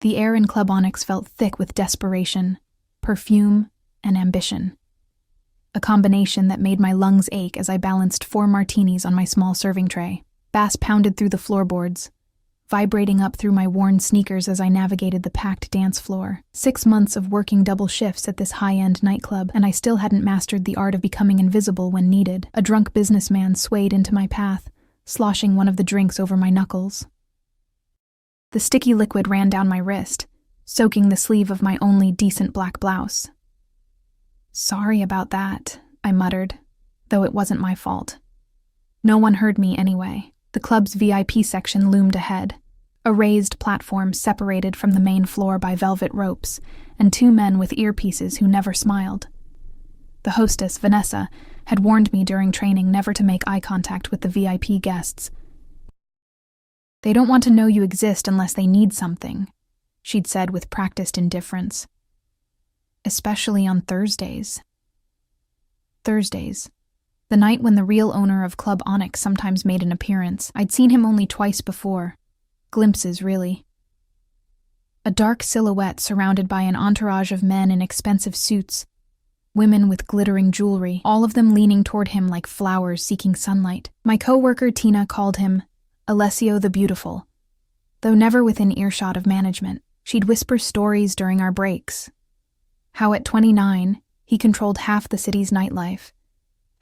The air in Club Onyx felt thick with desperation, perfume, and ambition. A combination that made my lungs ache as I balanced 4 martinis on my small serving tray. Bass pounded through the floorboards, vibrating up through my worn sneakers as I navigated the packed dance floor. 6 months of working double shifts at this high-end nightclub, and I still hadn't mastered the art of becoming invisible when needed. A drunk businessman swayed into my path, sloshing one of the drinks over my knuckles. The sticky liquid ran down my wrist, soaking the sleeve of my only decent black blouse. "Sorry about that," I muttered, though it wasn't my fault. No one heard me anyway. The club's VIP section loomed ahead, a raised platform separated from the main floor by velvet ropes, and 2 men with earpieces who never smiled. The hostess, Vanessa, had warned me during training never to make eye contact with the VIP guests. "They don't want to know you exist unless they need something," she'd said with practiced indifference. Especially on Thursdays. Thursdays. The night when the real owner of Club Onyx sometimes made an appearance. I'd seen him only twice before. Glimpses, really. A dark silhouette surrounded by an entourage of men in expensive suits, women with glittering jewelry, all of them leaning toward him like flowers seeking sunlight. My co-worker Tina called him Alessio the Beautiful. Though never within earshot of management, she'd whisper stories during our breaks. How at 29, he controlled half the city's nightlife.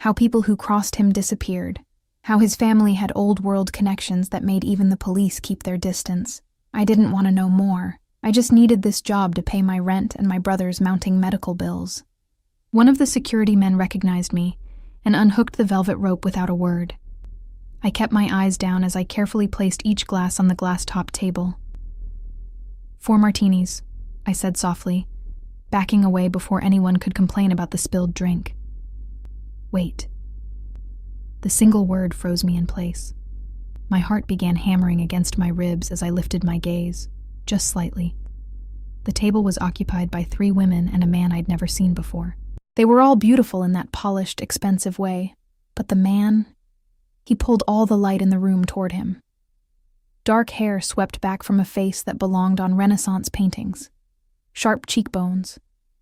How people who crossed him disappeared. How his family had old-world connections that made even the police keep their distance. I didn't want to know more. I just needed this job to pay my rent and my brother's mounting medical bills. One of the security men recognized me and unhooked the velvet rope without a word. I kept my eyes down as I carefully placed each glass on the glass-topped table. 4 martinis, I said softly, backing away before anyone could complain about the spilled drink. Wait. The single word froze me in place. My heart began hammering against my ribs as I lifted my gaze, just slightly. The table was occupied by 3 women and a man I'd never seen before. They were all beautiful in that polished, expensive way, but the man, he pulled all the light in the room toward him. Dark hair swept back from a face that belonged on Renaissance paintings, sharp cheekbones,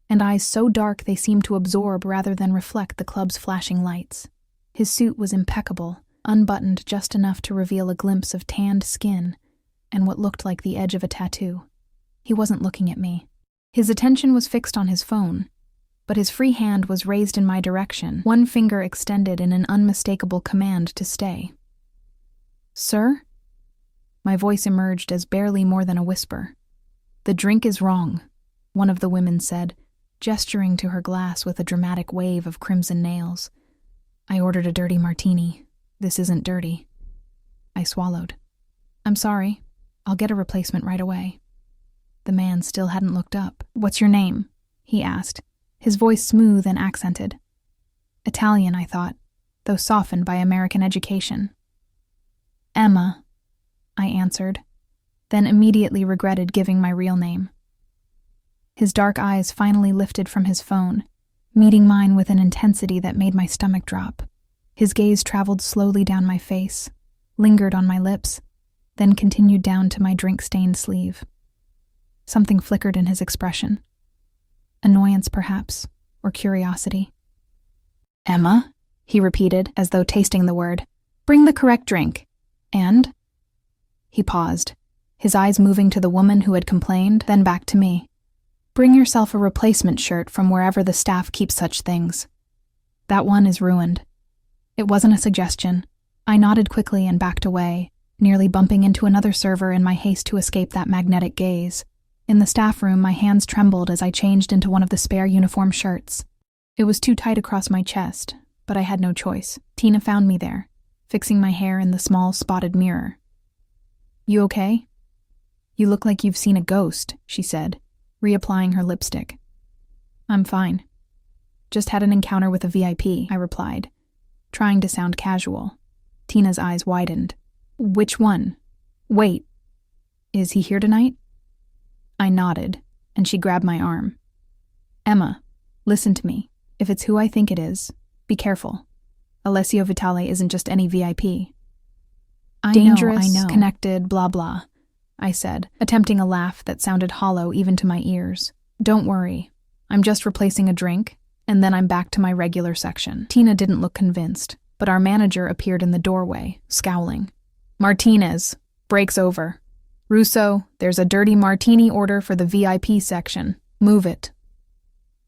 and eyes so dark they seemed to absorb rather than reflect the club's flashing lights. His suit was impeccable, unbuttoned just enough to reveal a glimpse of tanned skin and what looked like the edge of a tattoo. He wasn't looking at me. His attention was fixed on his phone, but his free hand was raised in my direction, one finger extended in an unmistakable command to stay. "Sir?" My voice emerged as barely more than a whisper. "The drink is wrong," one of the women said, gesturing to her glass with a dramatic wave of crimson nails. "I ordered a dirty martini. This isn't dirty." I swallowed. "I'm sorry. I'll get a replacement right away." The man still hadn't looked up. "What's your name?" he asked, his voice smooth and accented. Italian, I thought, though softened by American education. "Emma," I answered, then immediately regretted giving my real name. His dark eyes finally lifted from his phone, meeting mine with an intensity that made my stomach drop. His gaze traveled slowly down my face, lingered on my lips, then continued down to my drink-stained sleeve. Something flickered in his expression. Annoyance, perhaps, or curiosity. "Emma?" he repeated, as though tasting the word. "Bring the correct drink. And?" He paused, his eyes moving to the woman who had complained, then back to me. "Bring yourself a replacement shirt from wherever the staff keeps such things. That one is ruined." It wasn't a suggestion. I nodded quickly and backed away, nearly bumping into another server in my haste to escape that magnetic gaze. In the staff room, my hands trembled as I changed into one of the spare uniform shirts. It was too tight across my chest, but I had no choice. Tina found me there, fixing my hair in the small spotted mirror. "You okay?" "You look like you've seen a ghost," she said, reapplying her lipstick. "I'm fine. Just had an encounter with a VIP," I replied, trying to sound casual. Tina's eyes widened. "Which one? Wait, is he here tonight?" I nodded, and she grabbed my arm. "Emma, listen to me. If it's who I think it is, be careful. Alessio Vitale isn't just any VIP. Dangerous, I know. Connected, blah blah. I said, attempting a laugh that sounded hollow even to my ears. Don't worry. I'm just replacing a drink, and then I'm back to my regular section. Tina didn't look convinced, but our manager appeared in the doorway, scowling. Martinez, break's over. Russo, there's a dirty martini order for the VIP section. Move it.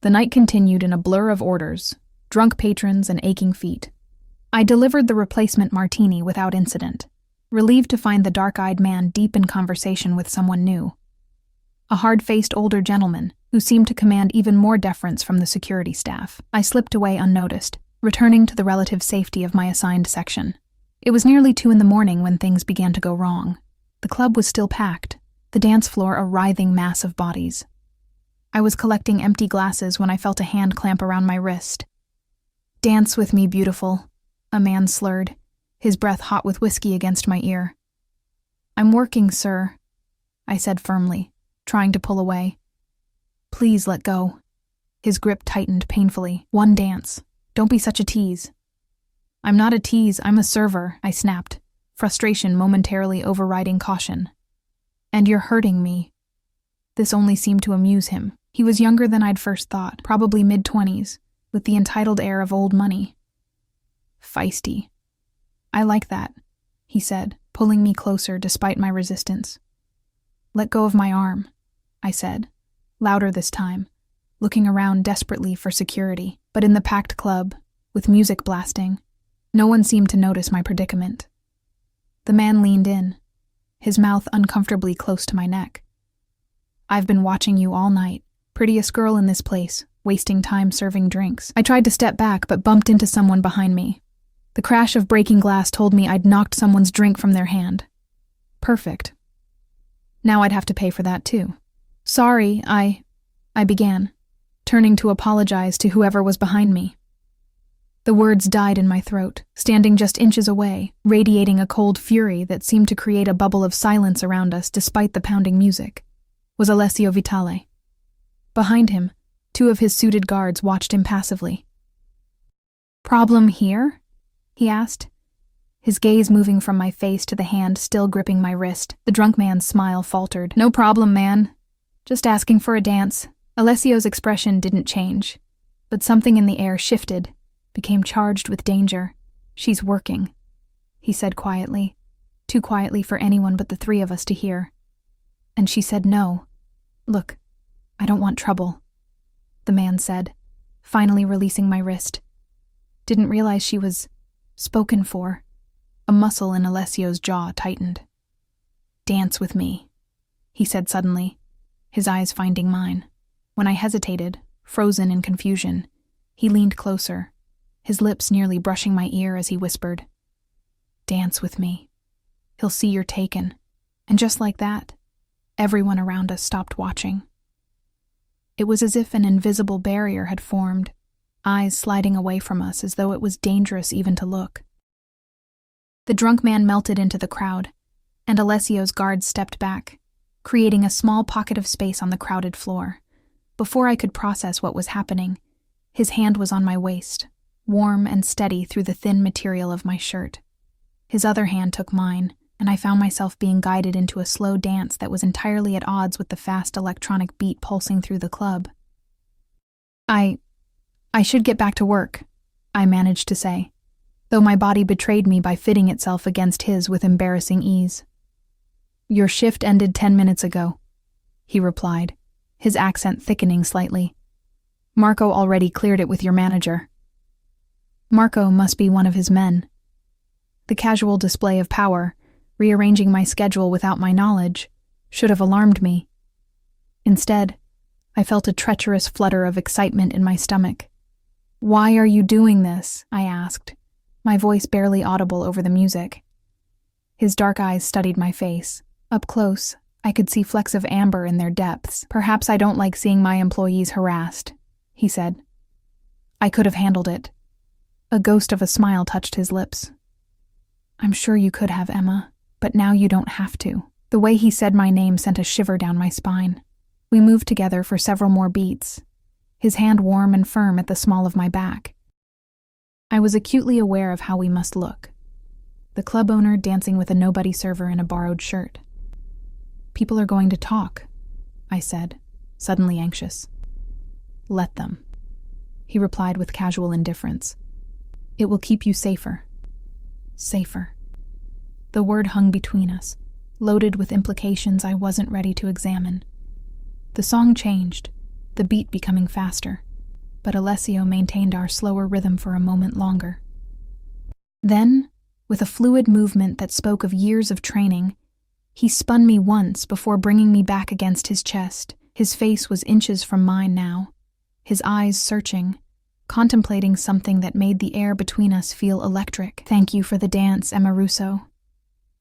The night continued in a blur of orders, drunk patrons and aching feet. I delivered the replacement martini without incident, relieved to find the dark-eyed man deep in conversation with someone new. A hard-faced older gentleman who seemed to command even more deference from the security staff. I slipped away unnoticed, returning to the relative safety of my assigned section. It was nearly 2 a.m. when things began to go wrong. The club was still packed, the dance floor a writhing mass of bodies. I was collecting empty glasses when I felt a hand clamp around my wrist. Dance with me, beautiful, a man slurred, his breath hot with whiskey against my ear. I'm working, sir, I said firmly, trying to pull away. Please let go. His grip tightened painfully. One dance. Don't be such a tease. I'm not a tease, I'm a server, I snapped, frustration momentarily overriding caution. And you're hurting me. This only seemed to amuse him. He was younger than I'd first thought, probably mid-20s, with the entitled air of old money. Feisty. I like that, he said, pulling me closer despite my resistance. Let go of my arm, I said, louder this time, looking around desperately for security. But in the packed club, with music blasting, no one seemed to notice my predicament. The man leaned in, his mouth uncomfortably close to my neck. I've been watching you all night, prettiest girl in this place, wasting time serving drinks. I tried to step back but bumped into someone behind me. The crash of breaking glass told me I'd knocked someone's drink from their hand. Perfect. Now I'd have to pay for that too. Sorry, I began, turning to apologize to whoever was behind me. The words died in my throat, standing just inches away, radiating a cold fury that seemed to create a bubble of silence around us despite the pounding music, was Alessio Vitale. Behind him, 2 of his suited guards watched impassively. Problem here? He asked, his gaze moving from my face to the hand still gripping my wrist. The drunk man's smile faltered. No problem, man. Just asking for a dance. Alessio's expression didn't change, but something in the air shifted, became charged with danger. She's working, he said quietly, too quietly for anyone but the 3 of us to hear. And she said no. Look, I don't want trouble, the man said, finally releasing my wrist. Didn't realize she was spoken for. A muscle in Alessio's jaw tightened. Dance with me, he said suddenly, his eyes finding mine. When I hesitated, frozen in confusion, he leaned closer, his lips nearly brushing my ear as he whispered, Dance with me. He'll see you're taken. And just like that, everyone around us stopped watching. It was as if an invisible barrier had formed, eyes sliding away from us as though it was dangerous even to look. The drunk man melted into the crowd, and Alessio's guards stepped back, creating a small pocket of space on the crowded floor. Before I could process what was happening, his hand was on my waist, warm and steady through the thin material of my shirt. His other hand took mine, and I found myself being guided into a slow dance that was entirely at odds with the fast electronic beat pulsing through the club. I should get back to work, I managed to say, though my body betrayed me by fitting itself against his with embarrassing ease. Your shift ended 10 minutes ago, he replied, his accent thickening slightly. Marco already cleared it with your manager. Marco must be one of his men. The casual display of power, rearranging my schedule without my knowledge, should have alarmed me. Instead, I felt a treacherous flutter of excitement in my stomach. Why are you doing this? I asked, my voice barely audible over the music. His dark eyes studied my face. Up close, I could see flecks of amber in their depths. Perhaps I don't like seeing my employees harassed, he said. I could have handled it. A ghost of a smile touched his lips. I'm sure you could have, Emma, but now you don't have to. The way he said my name sent a shiver down my spine. We moved together for several more beats, his hand warm and firm at the small of my back. I was acutely aware of how we must look. The club owner dancing with a nobody server in a borrowed shirt. People are going to talk, I said, suddenly anxious. Let them, he replied with casual indifference. It will keep you safer. Safer. The word hung between us, loaded with implications I wasn't ready to examine. The song changed, the beat becoming faster, but Alessio maintained our slower rhythm for a moment longer. Then, with a fluid movement that spoke of years of training, he spun me once before bringing me back against his chest. His face was inches from mine now, his eyes searching, contemplating something that made the air between us feel electric. Thank you for the dance, Emma Russo,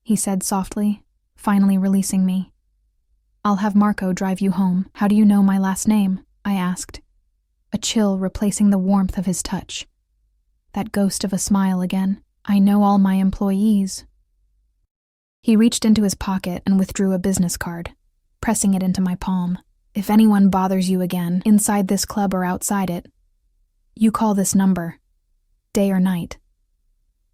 he said softly, finally releasing me. I'll have Marco drive you home. How do you know my last name? I asked, a chill replacing the warmth of his touch. That ghost of a smile again. I know all my employees. He reached into his pocket and withdrew a business card, pressing it into my palm. If anyone bothers you again, inside this club or outside it, you call this number, day or night.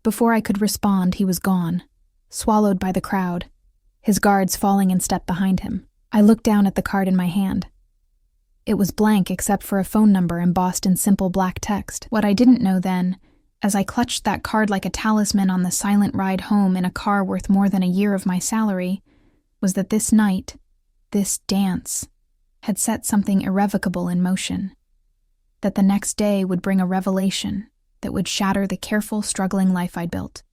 Before I could respond, he was gone, swallowed by the crowd, his guards falling in step behind him. I looked down at the card in my hand. It was blank except for a phone number embossed in simple black text. What I didn't know then, as I clutched that card like a talisman on the silent ride home in a car worth more than a year of my salary, was that this night, this dance, had set something irrevocable in motion. That the next day would bring a revelation that would shatter the careful, struggling life I'd built.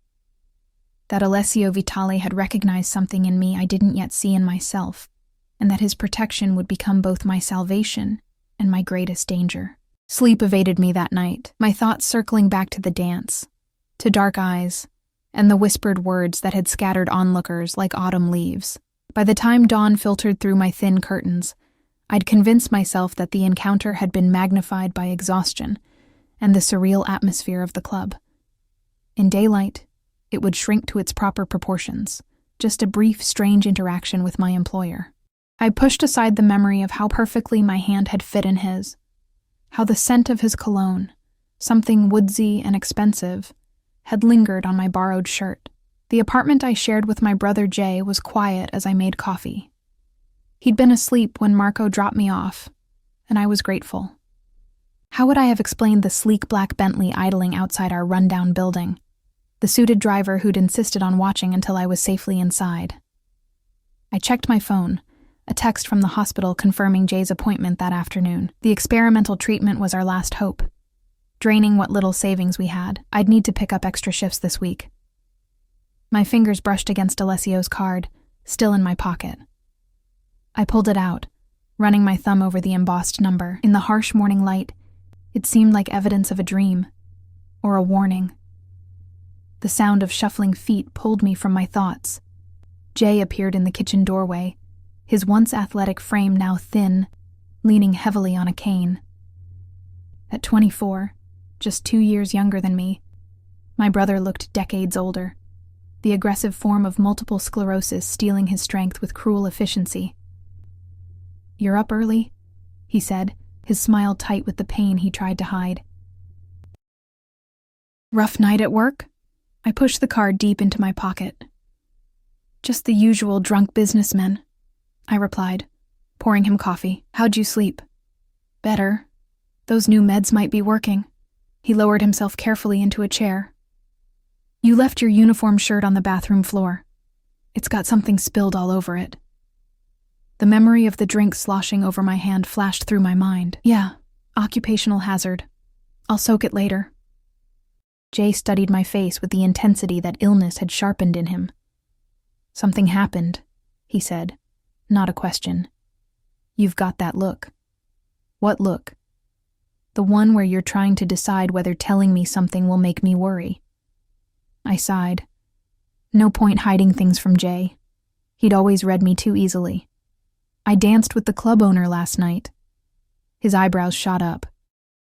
That Alessio Vitale had recognized something in me I didn't yet see in myself, and that his protection would become both my salvation and my greatest danger. Sleep evaded me that night, my thoughts circling back to the dance, to dark eyes, and the whispered words that had scattered onlookers like autumn leaves. By the time dawn filtered through my thin curtains, I'd convinced myself that the encounter had been magnified by exhaustion and the surreal atmosphere of the club. In daylight, it would shrink to its proper proportions, just a brief, strange interaction with my employer. I pushed aside the memory of how perfectly my hand had fit in his, how the scent of his cologne, something woodsy and expensive, had lingered on my borrowed shirt. The apartment I shared with my brother Jay was quiet as I made coffee. He'd been asleep when Marco dropped me off, and I was grateful. How would I have explained the sleek black Bentley idling outside our rundown building, the suited driver who'd insisted on watching until I was safely inside? I checked my phone, a text from the hospital confirming Jay's appointment that afternoon. The experimental treatment was our last hope. Draining what little savings we had, I'd need to pick up extra shifts this week. My fingers brushed against Alessio's card, still in my pocket. I pulled it out, running my thumb over the embossed number. In the harsh morning light, it seemed like evidence of a dream, or a warning. The sound of shuffling feet pulled me from my thoughts. Jay appeared in the kitchen doorway, his once athletic frame now thin, leaning heavily on a cane. At 24, just 2 years younger than me, my brother looked decades older, the aggressive form of multiple sclerosis stealing his strength with cruel efficiency. "You're up early?" he said, his smile tight with the pain he tried to hide. "Rough night at work?" I pushed the card deep into my pocket. "Just the usual drunk businessmen," I replied, pouring him coffee. "How'd you sleep?" "Better. Those new meds might be working." He lowered himself carefully into a chair. "You left your uniform shirt on the bathroom floor. It's got something spilled all over it." The memory of the drink sloshing over my hand flashed through my mind. "Yeah, occupational hazard. I'll soak it later." Jay studied my face with the intensity that illness had sharpened in him. "Something happened," he said, not a question. "You've got that look." "What look?" "The one where you're trying to decide whether telling me something will make me worry." I sighed. No point hiding things from Jay. He'd always read me too easily. "I danced with the club owner last night." His eyebrows shot up.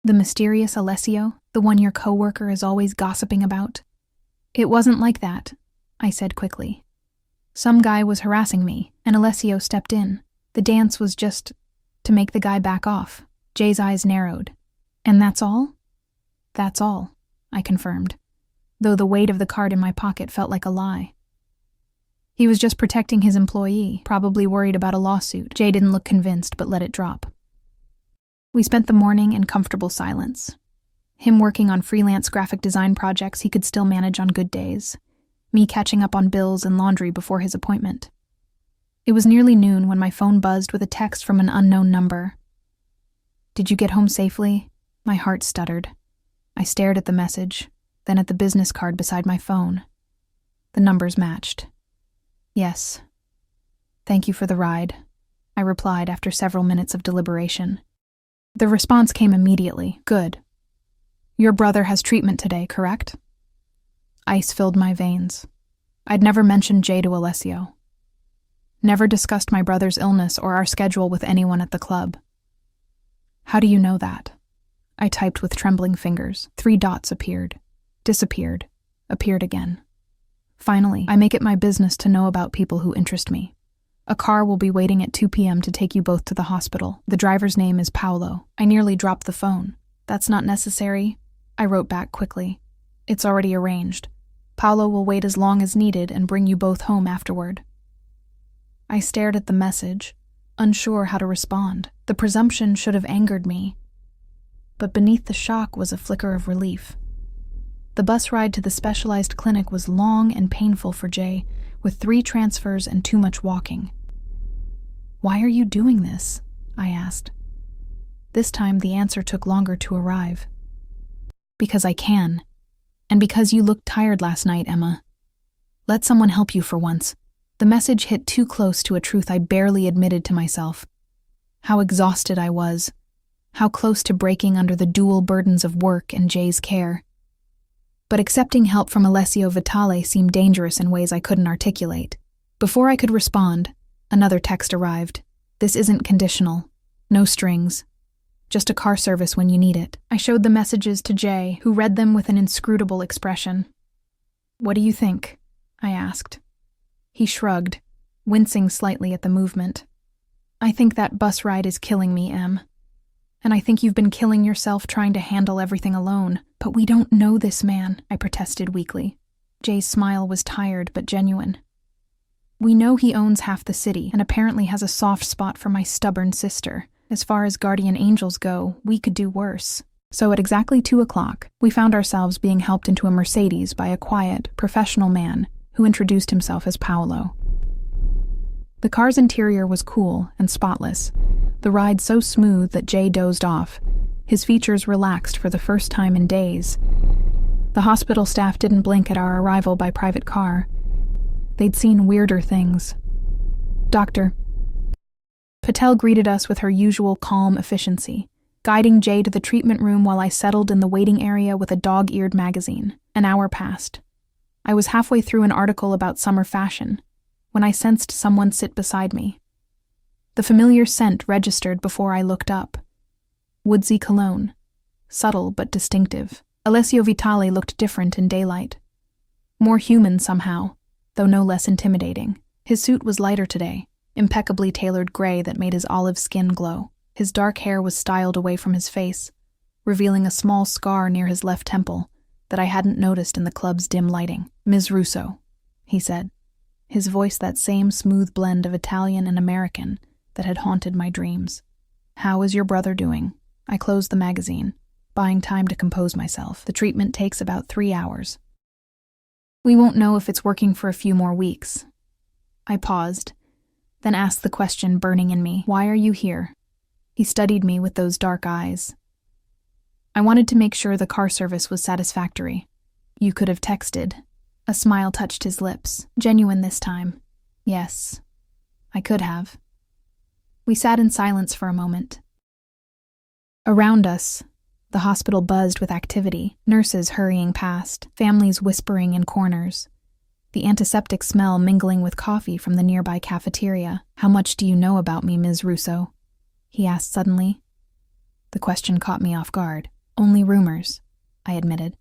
"The mysterious Alessio, the one your coworker is always gossiping about?" "It wasn't like that," I said quickly. "Some guy was harassing me, and Alessio stepped in. The dance was just to make the guy back off." Jay's eyes narrowed. "And that's all?" "That's all," I confirmed, though the weight of the card in my pocket felt like a lie. He was just protecting his employee, probably worried about a lawsuit. Jay didn't look convinced, but let it drop. We spent the morning in comfortable silence. Him working on freelance graphic design projects he could still manage on good days. Me catching up on bills and laundry before his appointment. It was nearly noon when my phone buzzed with a text from an unknown number. "Did you get home safely?" My heart stuttered. I stared at the message, then at the business card beside my phone. The numbers matched. "Yes. Thank you for the ride," I replied after several minutes of deliberation. The response came immediately. "Good. Your brother has treatment today, correct?" Ice filled my veins. I'd never mentioned Jay to Alessio. Never discussed my brother's illness or our schedule with anyone at the club. "How do you know that?" I typed with trembling fingers. 3 dots appeared, disappeared, appeared again. "Finally, I make it my business to know about people who interest me. A car will be waiting at 2 p.m. to take you both to the hospital. The driver's name is Paolo." I nearly dropped the phone. "That's not necessary," I wrote back quickly. "It's already arranged. Paolo will wait as long as needed and bring you both home afterward." I stared at the message, unsure how to respond. The presumption should have angered me. But beneath the shock was a flicker of relief. The bus ride to the specialized clinic was long and painful for Jay, with 3 transfers and too much walking. "Why are you doing this?" I asked. This time the answer took longer to arrive. "Because I can. And because you looked tired last night, Emma. Let someone help you for once." The message hit too close to a truth I barely admitted to myself. How exhausted I was. How close to breaking under the dual burdens of work and Jay's care. But accepting help from Alessio Vitale seemed dangerous in ways I couldn't articulate. Before I could respond, another text arrived. "This isn't conditional. No strings. Just a car service when you need it." I showed the messages to Jay, who read them with an inscrutable expression. "What do you think?" I asked. He shrugged, wincing slightly at the movement. "I think that bus ride is killing me, Em. And I think you've been killing yourself trying to handle everything alone. But we don't know this man," I protested weakly. Jay's smile was tired but genuine. "We know he owns half the city and apparently has a soft spot for my stubborn sister. As far as guardian angels go, we could do worse." So at exactly 2 o'clock, we found ourselves being helped into a Mercedes by a quiet, professional man who introduced himself as Paolo. The car's interior was cool and spotless, the ride so smooth that Jay dozed off, his features relaxed for the first time in days. The hospital staff didn't blink at our arrival by private car. They'd seen weirder things. "Doctor." Patel greeted us with her usual calm efficiency, guiding Jay to the treatment room while I settled in the waiting area with a dog-eared magazine. An hour passed. I was halfway through an article about summer fashion when I sensed someone sit beside me. The familiar scent registered before I looked up. Woodsy cologne, subtle but distinctive. Alessio Vitale looked different in daylight. More human somehow, though no less intimidating. His suit was lighter today, impeccably tailored gray that made his olive skin glow. His dark hair was styled away from his face, revealing a small scar near his left temple that I hadn't noticed in the club's dim lighting. "Ms. Russo," he said, his voice that same smooth blend of Italian and American that had haunted my dreams. "How is your brother doing?" I closed the magazine, buying time to compose myself. "The treatment takes about 3 hours. We won't know if it's working for a few more weeks." I paused, then asked the question burning in me. "Why are you here?" He studied me with those dark eyes. "I wanted to make sure the car service was satisfactory. You could have texted." A smile touched his lips, genuine this time. "Yes, I could have." We sat in silence for a moment. Around us, the hospital buzzed with activity, nurses hurrying past, families whispering in corners, the antiseptic smell mingling with coffee from the nearby cafeteria. "How much do you know about me, Ms. Russo?" he asked suddenly. The question caught me off guard. "Only rumors," I admitted.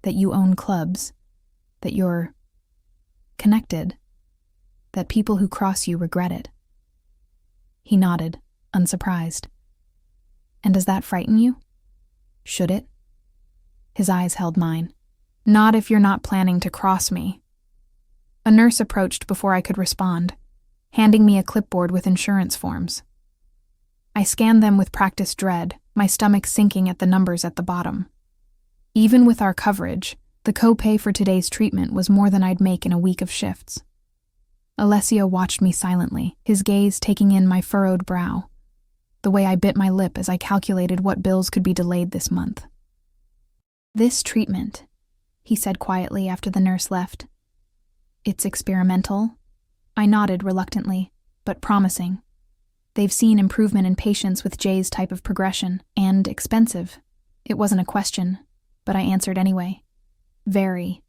"That you own clubs, that you're connected, that people who cross you regret it." He nodded, unsurprised. "And does that frighten you? Should it?" His eyes held mine. "Not if you're not planning to cross me." A nurse approached before I could respond, handing me a clipboard with insurance forms. I scanned them with practiced dread, my stomach sinking at the numbers at the bottom. Even with our coverage, the copay for today's treatment was more than I'd make in a week of shifts. Alessio watched me silently, his gaze taking in my furrowed brow, the way I bit my lip as I calculated what bills could be delayed this month. "This treatment," he said quietly after the nurse left. "It's experimental." I nodded reluctantly, but promising. They've seen improvement in patients with Jay's type of progression, and expensive. It wasn't a question, but I answered anyway. Very,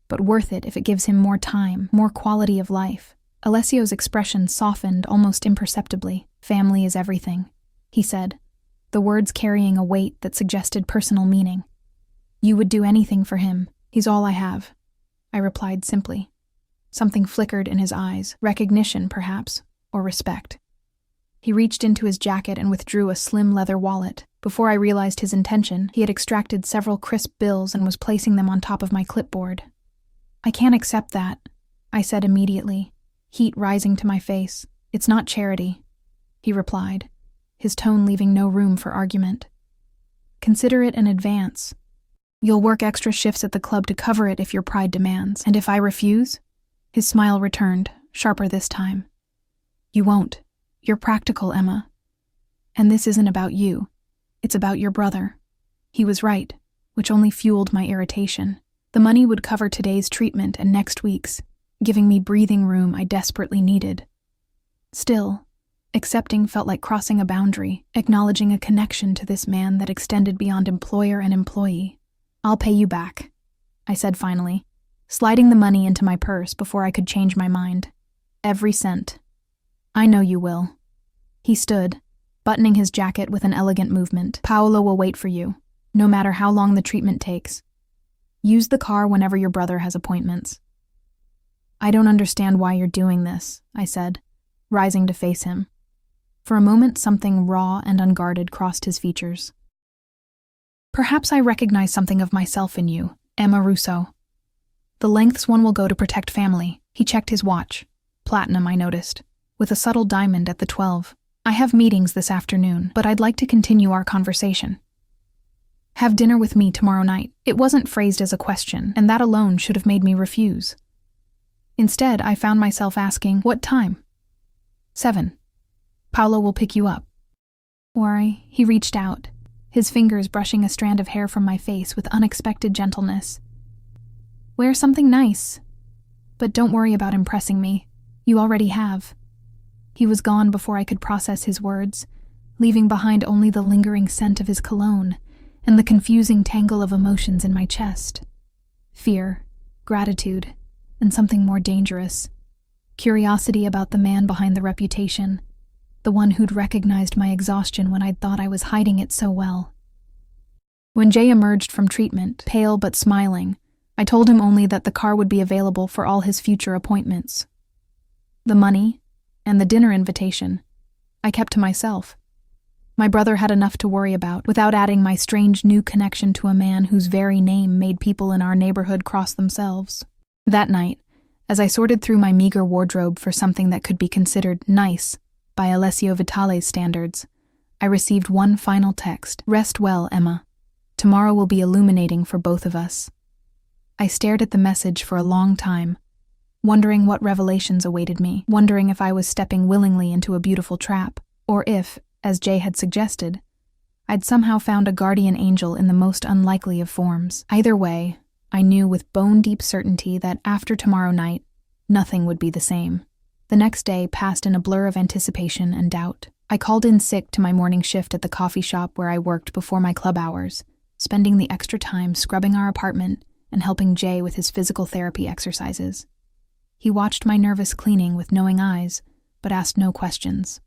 but worth it if it gives him more time, more quality of life. Alessio's expression softened almost imperceptibly. "Family is everything," he said, the words carrying a weight that suggested personal meaning. "You would do anything for him. He's all I have," I replied simply. Something flickered in his eyes, recognition perhaps, or respect. He reached into his jacket and withdrew a slim leather wallet. Before I realized his intention, he had extracted several crisp bills and was placing them on top of my clipboard. "I can't accept that," I said immediately, heat rising to my face. "It's not charity," he replied, his tone leaving no room for argument. "Consider it an advance. You'll work extra shifts at the club to cover it if your pride demands, and if I refuse?" His smile returned, sharper this time. "You won't. You're practical, Emma. And this isn't about you. It's about your brother." He was right, which only fueled my irritation. The money would cover today's treatment and next week's, giving me breathing room I desperately needed. Still, accepting felt like crossing a boundary, acknowledging a connection to this man that extended beyond employer and employee. "I'll pay you back," I said finally, sliding the money into my purse before I could change my mind. "Every cent." "I know you will." He stood, buttoning his jacket with an elegant movement. "Paolo will wait for you, no matter how long the treatment takes. Use the car whenever your brother has appointments." "I don't understand why you're doing this," I said, rising to face him. For a moment, something raw and unguarded crossed his features. "Perhaps I recognize something of myself in you, Emma Russo. The lengths one will go to protect family." He checked his watch. Platinum, I noticed, with a subtle diamond at the 12. "I have meetings this afternoon, but I'd like to continue our conversation. Have dinner with me tomorrow night." It wasn't phrased as a question, and that alone should have made me refuse. Instead, I found myself asking, "What time?" 7. "Paolo will pick you up." Worry. He reached out, his fingers brushing a strand of hair from my face with unexpected gentleness. "Wear something nice. But don't worry about impressing me. You already have." He was gone before I could process his words, leaving behind only the lingering scent of his cologne and the confusing tangle of emotions in my chest. Fear, gratitude, and something more dangerous. Curiosity about the man behind the reputation, the one who'd recognized my exhaustion when I'd thought I was hiding it so well. When Jay emerged from treatment, pale but smiling, I told him only that the car would be available for all his future appointments. The money, and the dinner invitation, I kept to myself. My brother had enough to worry about, without adding my strange new connection to a man whose very name made people in our neighborhood cross themselves. That night, as I sorted through my meager wardrobe for something that could be considered nice by Alessio Vitale's standards, I received one final text. "Rest well, Emma. Tomorrow will be illuminating for both of us." I stared at the message for a long time, wondering what revelations awaited me, wondering if I was stepping willingly into a beautiful trap, or if, as Jay had suggested, I'd somehow found a guardian angel in the most unlikely of forms. Either way, I knew with bone-deep certainty that after tomorrow night, nothing would be the same. The next day passed in a blur of anticipation and doubt. I called in sick to my morning shift at the coffee shop where I worked before my club hours, spending the extra time scrubbing our apartment and helping Jay with his physical therapy exercises. He watched my nervous cleaning with knowing eyes, but asked no questions.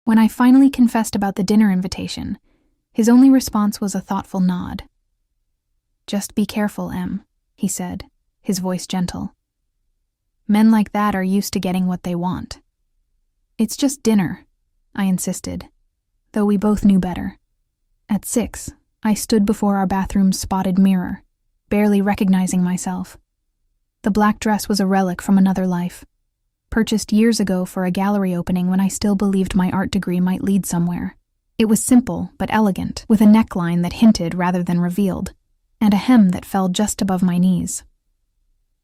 When I finally confessed about the dinner invitation, his only response was a thoughtful nod. "Just be careful, Em," he said, his voice gentle. "Men like that are used to getting what they want." "It's just dinner," I insisted, though we both knew better. At 6, I stood before our bathroom's spotted mirror, barely recognizing myself. The black dress was a relic from another life, purchased years ago for a gallery opening when I still believed my art degree might lead somewhere. It was simple but elegant, with a neckline that hinted rather than revealed, and a hem that fell just above my knees.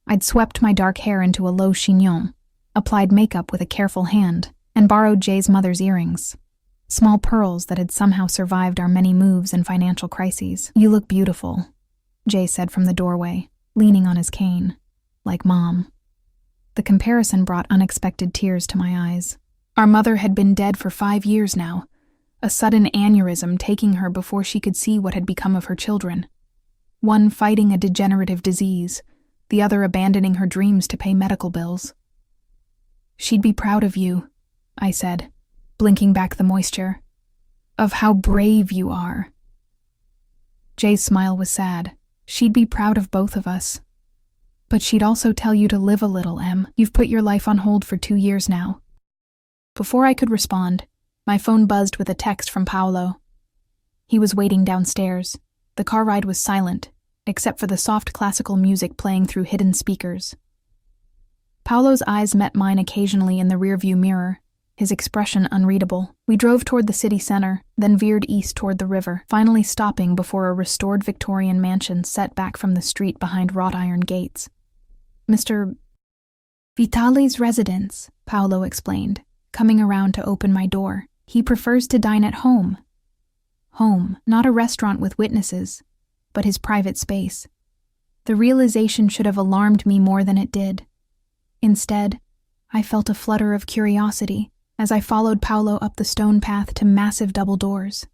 I'd swept my dark hair into a low chignon, applied makeup with a careful hand, and borrowed Jay's mother's earrings, small pearls that had somehow survived our many moves and financial crises. "You look beautiful," Jay said from the doorway, leaning on his cane, like Mom. The comparison brought unexpected tears to my eyes. Our mother had been dead for 5 years now, a sudden aneurysm taking her before she could see what had become of her children. One fighting a degenerative disease, the other abandoning her dreams to pay medical bills. "She'd be proud of you," I said, blinking back the moisture. "Of how brave you are." Jay's smile was sad. "She'd be proud of both of us. But she'd also tell you to live a little, Em. You've put your life on hold for 2 years now." Before I could respond, my phone buzzed with a text from Paolo. He was waiting downstairs. The car ride was silent, except for the soft classical music playing through hidden speakers. Paolo's eyes met mine occasionally in the rearview mirror, his expression unreadable. We drove toward the city center, then veered east toward the river, finally stopping before a restored Victorian mansion set back from the street behind wrought iron gates. "Mr. Vitale's residence," Paolo explained, coming around to open my door. "He prefers to dine at home." Home, not a restaurant with witnesses, but his private space. The realization should have alarmed me more than it did. Instead, I felt a flutter of curiosity as I followed Paolo up the stone path to massive double doors.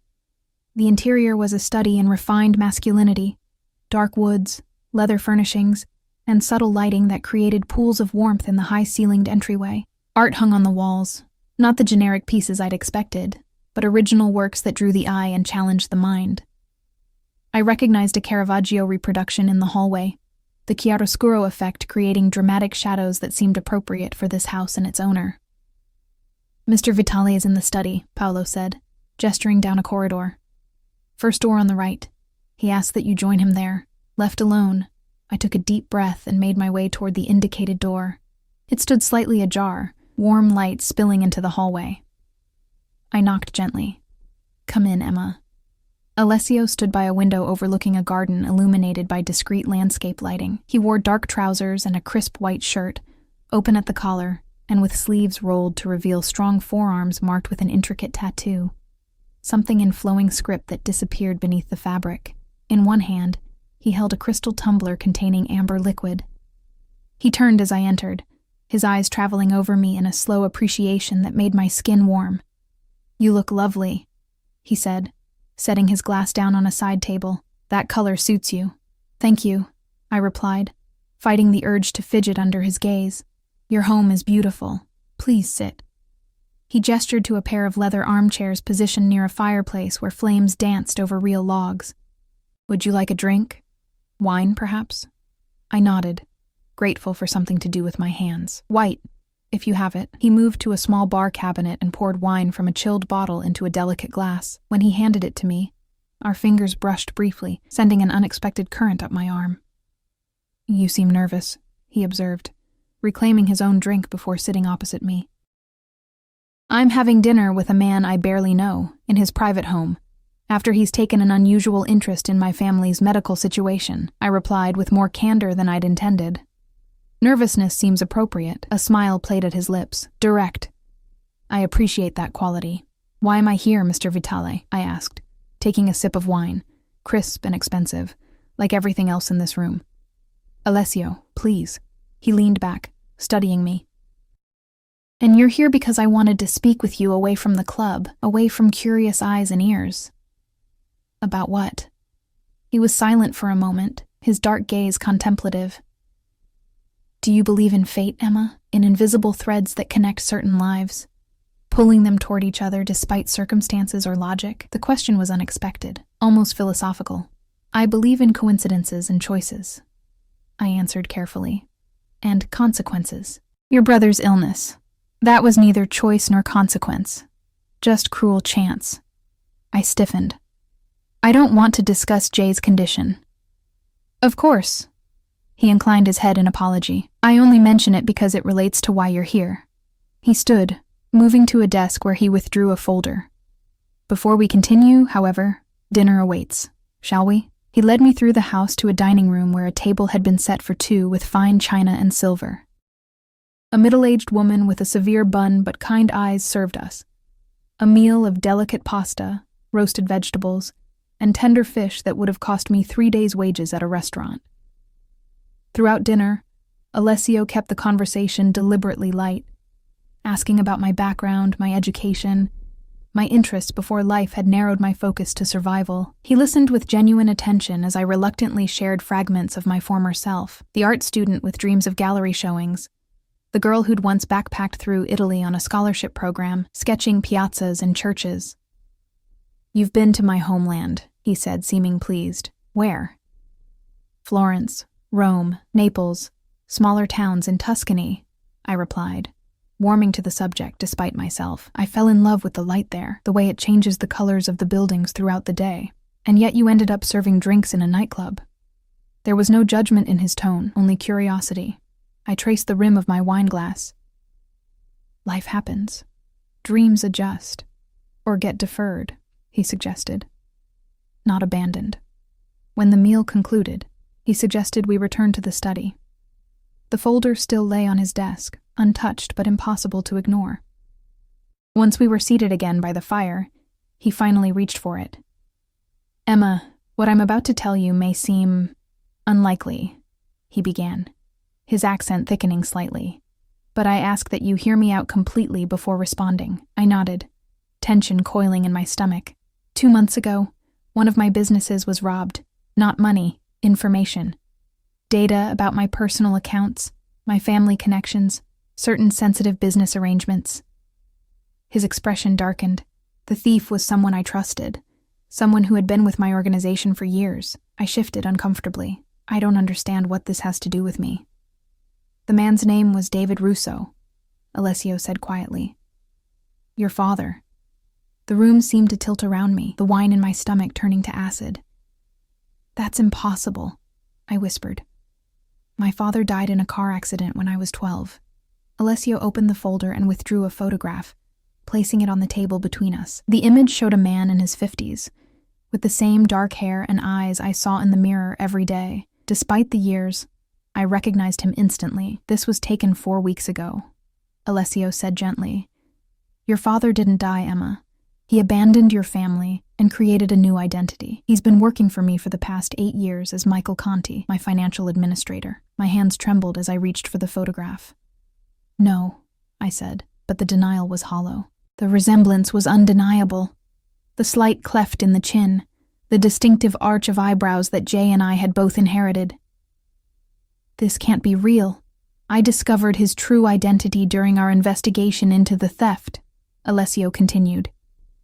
The interior was a study in refined masculinity, dark woods, leather furnishings, and subtle lighting that created pools of warmth in the high-ceilinged entryway. Art hung on the walls, not the generic pieces I'd expected, but original works that drew the eye and challenged the mind. I recognized a Caravaggio reproduction in the hallway, the chiaroscuro effect creating dramatic shadows that seemed appropriate for this house and its owner. "Mr. Vitale is in the study," Paolo said, gesturing down a corridor. "First door on the right. He asked that you join him there." Left alone, I took a deep breath and made my way toward the indicated door. It stood slightly ajar, warm light spilling into the hallway. I knocked gently. "Come in, Emma." Alessio stood by a window overlooking a garden illuminated by discreet landscape lighting. He wore dark trousers and a crisp white shirt, open at the collar, and with sleeves rolled to reveal strong forearms marked with an intricate tattoo. Something in flowing script that disappeared beneath the fabric. In one hand, he held a crystal tumbler containing amber liquid. He turned as I entered, his eyes traveling over me in a slow appreciation that made my skin warm. "You look lovely," he said, setting his glass down on a side table. "That color suits you." "Thank you," I replied, fighting the urge to fidget under his gaze. "Your home is beautiful. Please sit." He gestured to a pair of leather armchairs positioned near a fireplace where flames danced over real logs. "Would you like a drink? Wine, perhaps?" I nodded, grateful for something to do with my hands. "White, if you have it." He moved to a small bar cabinet and poured wine from a chilled bottle into a delicate glass. When he handed it to me, our fingers brushed briefly, sending an unexpected current up my arm. "You seem nervous," he observed, reclaiming his own drink before sitting opposite me. "I'm having dinner with a man I barely know, in his private home, after he's taken an unusual interest in my family's medical situation," I replied with more candor than I'd intended. Nervousness seems appropriate. A smile played at his lips. Direct. "I appreciate that quality. Why am I here, Mr. Vitale?" I asked, taking a sip of wine, crisp and expensive, like everything else in this room. "Alessio, please." He leaned back, studying me. "And you're here because I wanted to speak with you away from the club, away from curious eyes and ears." "About what?" He was silent for a moment, his dark gaze contemplative. "Do you believe in fate, Emma? In invisible threads that connect certain lives, pulling them toward each other despite circumstances or logic?" The question was unexpected, almost philosophical. "I believe in coincidences and choices," I answered carefully. "And consequences. Your brother's illness. That was neither choice nor consequence, just cruel chance." I stiffened. "I don't want to discuss Jay's condition." "Of course." He inclined his head in apology. I only mention it because it relates to why you're here. He stood, moving to a desk where he withdrew a folder. Before we continue, however, dinner awaits. Shall we? He led me through the house to a dining room where a table had been set for two with fine china and silver. A middle-aged woman with a severe bun but kind eyes served us. A meal of delicate pasta, roasted vegetables, and tender fish that would have cost me 3 days' wages at a restaurant. Throughout dinner, Alessio kept the conversation deliberately light, asking about my background, my education, my interests before life had narrowed my focus to survival. He listened with genuine attention as I reluctantly shared fragments of my former self, the art student with dreams of gallery showings, the girl who'd once backpacked through Italy on a scholarship program, sketching piazzas and churches. You've been to my homeland, he said, seeming pleased. Where? Florence, Rome, Naples, smaller towns in Tuscany, I replied, warming to the subject despite myself. I fell in love with the light there, the way it changes the colors of the buildings throughout the day. And yet you ended up serving drinks in a nightclub. There was no judgment in his tone, only curiosity. I traced the rim of my wine glass. Life happens. Dreams adjust. Or get deferred, he suggested. Not abandoned. When the meal concluded, he suggested we return to the study. The folder still lay on his desk, untouched but impossible to ignore. Once we were seated again by the fire, he finally reached for it. Emma, what I'm about to tell you may seem unlikely, he began, his accent thickening slightly. But I ask that you hear me out completely before responding. I nodded, tension coiling in my stomach. 2 months ago, one of my businesses was robbed. Not money, information. Data about my personal accounts, my family connections, certain sensitive business arrangements. His expression darkened. The thief was someone I trusted, someone who had been with my organization for years. I shifted uncomfortably. I don't understand what this has to do with me. The man's name was David Russo, Alessio said quietly. Your father. The room seemed to tilt around me, the wine in my stomach turning to acid. That's impossible, I whispered. My father died in a car accident when I was 12. Alessio opened the folder and withdrew a photograph, placing it on the table between us. The image showed a man in his 50s, with the same dark hair and eyes I saw in the mirror every day. Despite the years, I recognized him instantly. This was taken 4 weeks ago, Alessio said gently. Your father didn't die, Emma. He abandoned your family and created a new identity. He's been working for me for the past 8 years as Michael Conti, my financial administrator. My hands trembled as I reached for the photograph. No, I said, but the denial was hollow. The resemblance was undeniable. The slight cleft in the chin, the distinctive arch of eyebrows that Jay and I had both inherited. This can't be real. I discovered his true identity during our investigation into the theft, Alessio continued.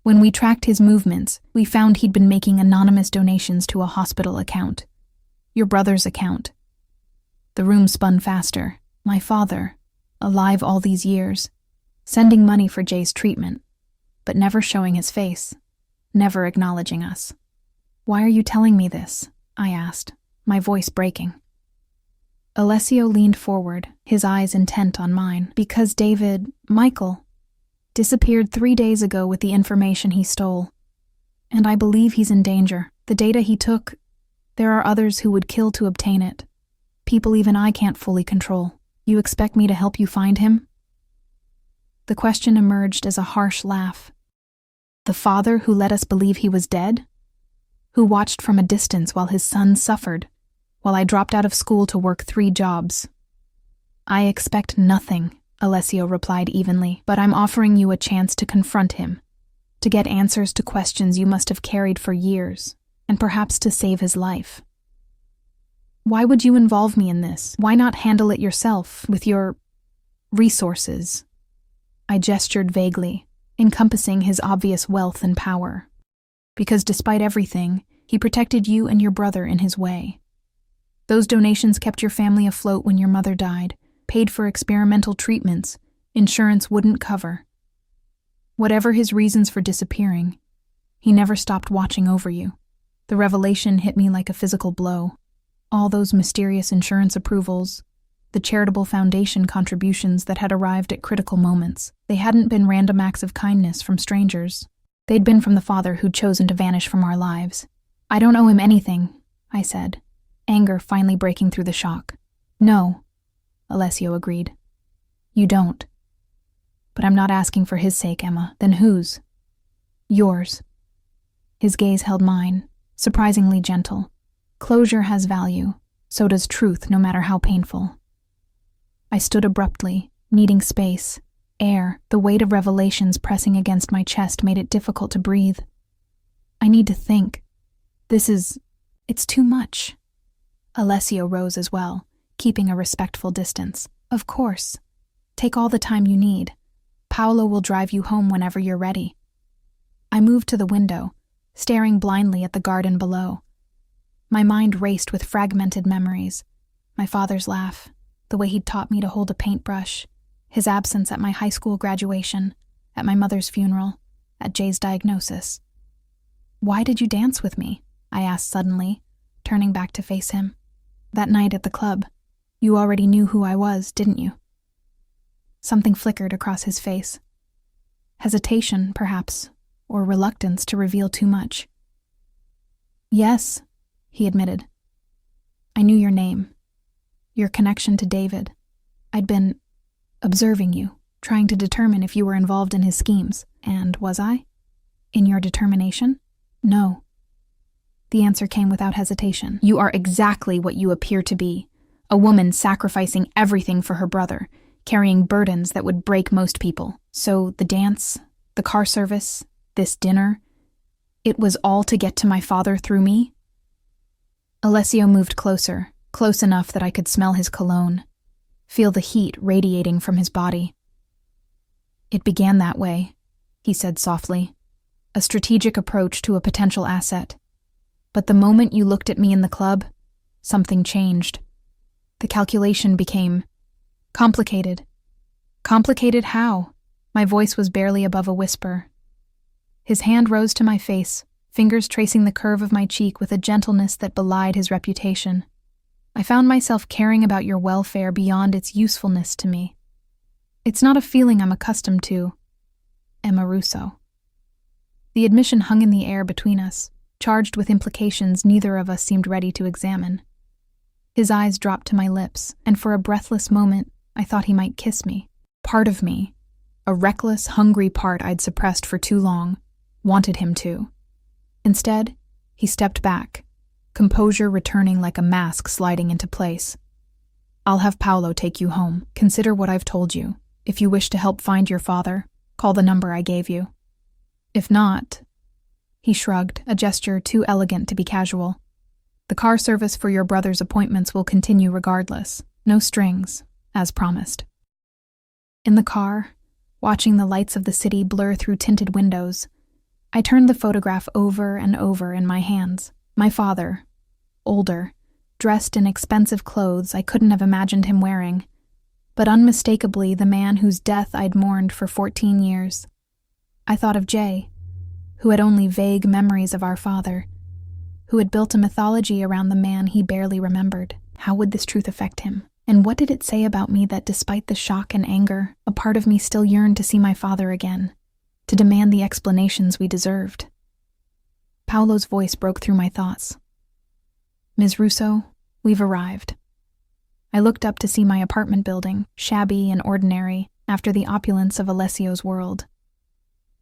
When we tracked his movements, we found he'd been making anonymous donations to a hospital account. Your brother's account. The room spun faster. My father, alive all these years, sending money for Jay's treatment, but never showing his face, never acknowledging us. Why are you telling me this? I asked, my voice breaking. Alessio leaned forward, his eyes intent on mine. Because Michael, disappeared 3 days ago with the information he stole. And I believe he's in danger. The data he took, there are others who would kill to obtain it. People even I can't fully control. You expect me to help you find him? The question emerged as a harsh laugh. The father who let us believe he was dead? Who watched from a distance while his son suffered, while I dropped out of school to work 3 jobs? I expect nothing, Alessio replied evenly, but I'm offering you a chance to confront him, to get answers to questions you must have carried for years, and perhaps to save his life. Why would you involve me in this? Why not handle it yourself, with your resources? I gestured vaguely, encompassing his obvious wealth and power. Because despite everything, he protected you and your brother in his way. Those donations kept your family afloat when your mother died, paid for experimental treatments insurance wouldn't cover. Whatever his reasons for disappearing, he never stopped watching over you. The revelation hit me like a physical blow. All those mysterious insurance approvals, the charitable foundation contributions that had arrived at critical moments. They hadn't been random acts of kindness from strangers. They'd been from the father who'd chosen to vanish from our lives. I don't owe him anything, I said, anger finally breaking through the shock. No, Alessio agreed. You don't. But I'm not asking for his sake, Emma. Then whose? Yours. His gaze held mine, surprisingly gentle. Closure has value, so does truth, no matter how painful. I stood abruptly, needing space, air. The weight of revelations pressing against my chest made it difficult to breathe. I need to think. It's too much. Alessio rose as well, keeping a respectful distance. Of course. Take all the time you need. Paolo will drive you home whenever you're ready. I moved to the window, staring blindly at the garden below. My mind raced with fragmented memories. My father's laugh, the way he'd taught me to hold a paintbrush, his absence at my high school graduation, at my mother's funeral, at Jay's diagnosis. Why did you dance with me? I asked suddenly, turning back to face him. That night at the club, you already knew who I was, didn't you? Something flickered across his face. Hesitation, perhaps, or reluctance to reveal too much. Yes, he admitted. I knew your name, your connection to David. I'd been observing you, trying to determine if you were involved in his schemes. And was I? In your determination? No. The answer came without hesitation. You are exactly what you appear to be, a woman sacrificing everything for her brother, carrying burdens that would break most people. So the dance, the car service, this dinner, it was all to get to my father through me? Alessio moved closer, close enough that I could smell his cologne, feel the heat radiating from his body. It began that way, he said softly, a strategic approach to a potential asset. But the moment you looked at me in the club, something changed. The calculation became complicated. Complicated how? My voice was barely above a whisper. His hand rose to my face, fingers tracing the curve of my cheek with a gentleness that belied his reputation. I found myself caring about your welfare beyond its usefulness to me. It's not a feeling I'm accustomed to. Emma Russo. The admission hung in the air between us, charged with implications neither of us seemed ready to examine. His eyes dropped to my lips, and for a breathless moment, I thought he might kiss me. Part of me, a reckless, hungry part I'd suppressed for too long, wanted him to. Instead, he stepped back, composure returning like a mask sliding into place. I'll have Paolo take you home. Consider what I've told you. If you wish to help find your father, call the number I gave you. If not, he shrugged, a gesture too elegant to be casual. The car service for your brother's appointments will continue regardless. No strings, as promised. In the car, watching the lights of the city blur through tinted windows, I turned the photograph over and over in my hands. My father, older, dressed in expensive clothes I couldn't have imagined him wearing, but unmistakably the man whose death I'd mourned for 14 years. I thought of Jay, who had only vague memories of our father, who had built a mythology around the man he barely remembered. How would this truth affect him? And what did it say about me that despite the shock and anger, a part of me still yearned to see my father again, to demand the explanations we deserved? Paolo's voice broke through my thoughts. Ms. Russo, we've arrived. I looked up to see my apartment building, shabby and ordinary, after the opulence of Alessio's world.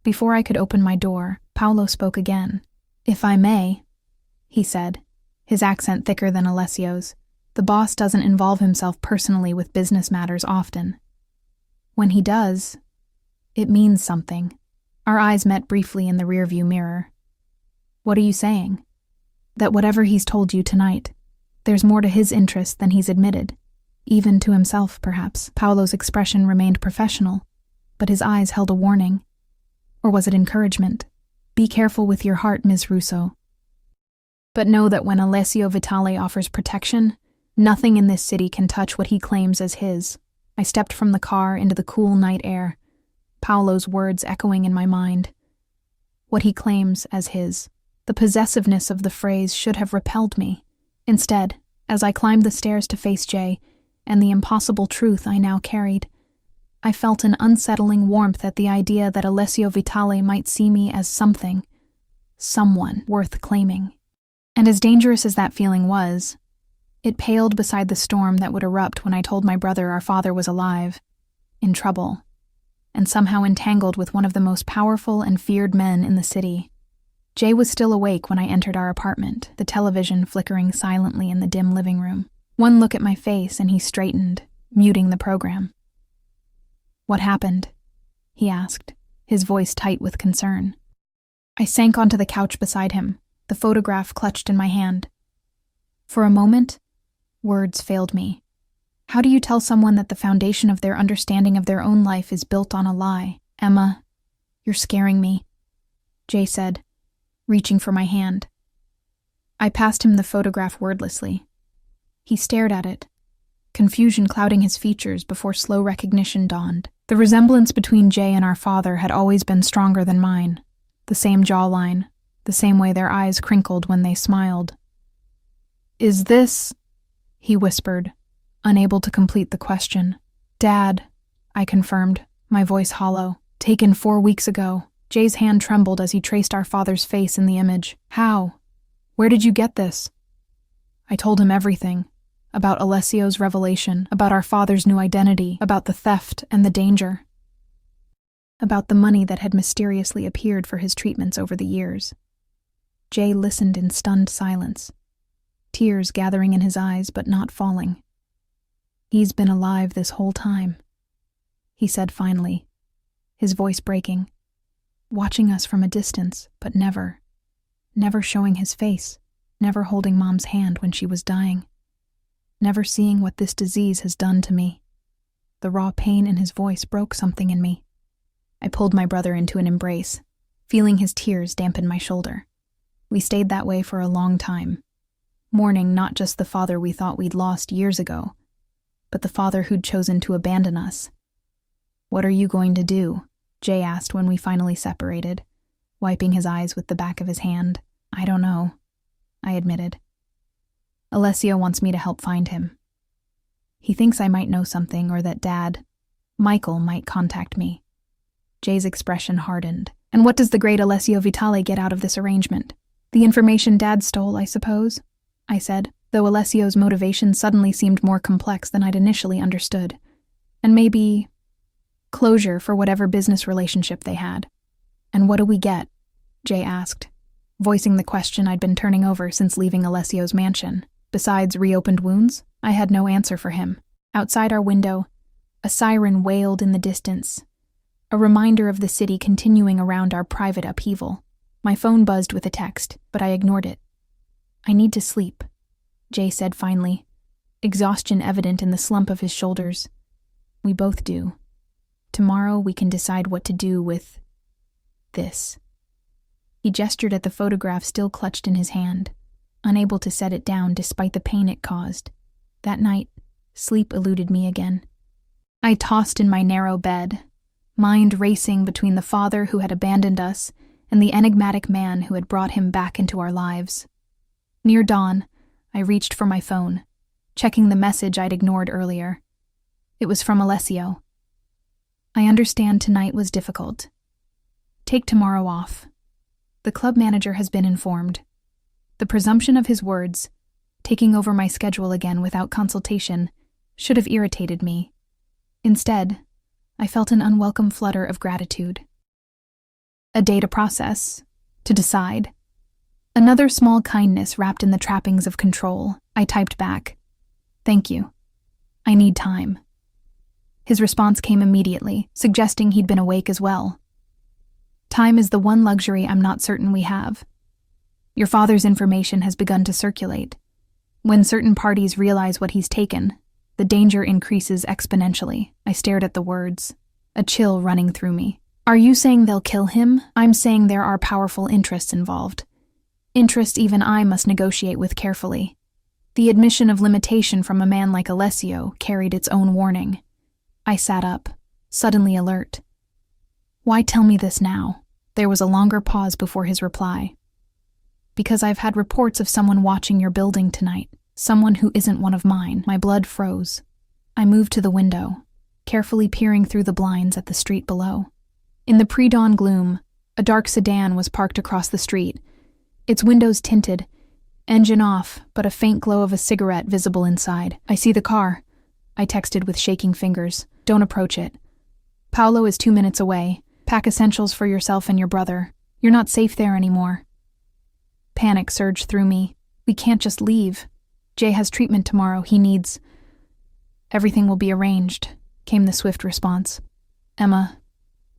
Before I could open my door, Paolo spoke again. If I may, he said, his accent thicker than Alessio's. The boss doesn't involve himself personally with business matters often. When he does, it means something. Our eyes met briefly in the rearview mirror. What are you saying? That whatever he's told you tonight, there's more to his interest than he's admitted. Even to himself, perhaps. Paolo's expression remained professional, but his eyes held a warning. Or was it encouragement? Be careful with your heart, Ms. Russo. But know that when Alessio Vitale offers protection, nothing in this city can touch what he claims as his. I stepped from the car into the cool night air, Paolo's words echoing in my mind. What he claims as his. The possessiveness of the phrase should have repelled me. Instead, As I climbed the stairs to face Jay and the impossible truth I now carried, I felt an unsettling warmth at the idea that Alessio Vitale might see me as someone worth claiming. And as dangerous as that feeling was, it paled beside the storm that would erupt when I told my brother our father was alive, in trouble, and somehow entangled with one of the most powerful and feared men in the city. Jay was still awake when I entered our apartment, the television flickering silently in the dim living room. One look at my face and he straightened, muting the program. "What happened?" he asked, his voice tight with concern. I sank onto the couch beside him, the photograph clutched in my hand. For a moment, words failed me. How do you tell someone that the foundation of their understanding of their own life is built on a lie? "Emma, you're scaring me," Jay said, reaching for my hand. I passed him the photograph wordlessly. He stared at it, confusion clouding his features before slow recognition dawned. The resemblance between Jay and our father had always been stronger than mine. The same jawline, the same way their eyes crinkled when they smiled. "Is this?" he whispered, unable to complete the question. "Dad," I confirmed, my voice hollow. "Taken 4 weeks ago." Jay's hand trembled as he traced our father's face in the image. "How? Where did you get this?" I told him everything. About Alessio's revelation, about our father's new identity, about the theft and the danger. About the money that had mysteriously appeared for his treatments over the years. Jay listened in stunned silence, tears gathering in his eyes but not falling. "He's been alive this whole time," he said finally, his voice breaking, watching us from a distance, but never showing his face, never holding Mom's hand when she was dying, never seeing what this disease has done to me. The raw pain in his voice broke something in me. I pulled my brother into an embrace, feeling his tears dampen my shoulder. We stayed that way for a long time, mourning not just the father we thought we'd lost years ago, but the father who'd chosen to abandon us. "What are you going to do?" Jay asked when we finally separated, wiping his eyes with the back of his hand. "I don't know," I admitted. "Alessio wants me to help find him. He thinks I might know something or that Dad, Michael, might contact me." Jay's expression hardened. "And what does the great Alessio Vitale get out of this arrangement?" "The information Dad stole, I suppose," I said, though Alessio's motivation suddenly seemed more complex than I'd initially understood. "And maybe closure for whatever business relationship they had." "And what do we get?" Jay asked, voicing the question I'd been turning over since leaving Alessio's mansion. Besides reopened wounds, I had no answer for him. Outside our window, a siren wailed in the distance, a reminder of the city continuing around our private upheaval. My phone buzzed with a text, but I ignored it. "I need to sleep," Jay said finally, exhaustion evident in the slump of his shoulders. "We both do. Tomorrow we can decide what to do with this." He gestured at the photograph still clutched in his hand, unable to set it down despite the pain it caused. That night, sleep eluded me again. I tossed in my narrow bed, mind racing between the father who had abandoned us and the enigmatic man who had brought him back into our lives. Near dawn, I reached for my phone, checking the message I'd ignored earlier. It was from Alessio. "I understand tonight was difficult. Take tomorrow off. The club manager has been informed." The presumption of his words, taking over my schedule again without consultation, should have irritated me. Instead, I felt an unwelcome flutter of gratitude. A day to process, to decide. Another small kindness wrapped in the trappings of control. I typed back, "Thank you. I need time." His response came immediately, suggesting he'd been awake as well. "Time is the one luxury I'm not certain we have. Your father's information has begun to circulate. When certain parties realize what he's taken, the danger increases exponentially." I stared at the words, a chill running through me. "Are you saying they'll kill him?" "I'm saying there are powerful interests involved. Interests even I must negotiate with carefully. The admission of limitation from a man like Alessio carried its own warning." I sat up, suddenly alert. "Why tell me this now?" There was a longer pause before his reply. "Because I've had reports of someone watching your building tonight." Someone who isn't one of mine. My blood froze. I moved to the window, carefully peering through the blinds at the street below. In the pre-dawn gloom, a dark sedan was parked across the street, its windows tinted, engine off, but a faint glow of a cigarette visible inside. "I see the car," I texted with shaking fingers. "Don't approach it. Paolo is 2 minutes away. Pack essentials for yourself and your brother. You're not safe there anymore." Panic surged through me. "We can't just leave. Jay has treatment tomorrow. He needs—" "Everything will be arranged," came the swift response. "Emma,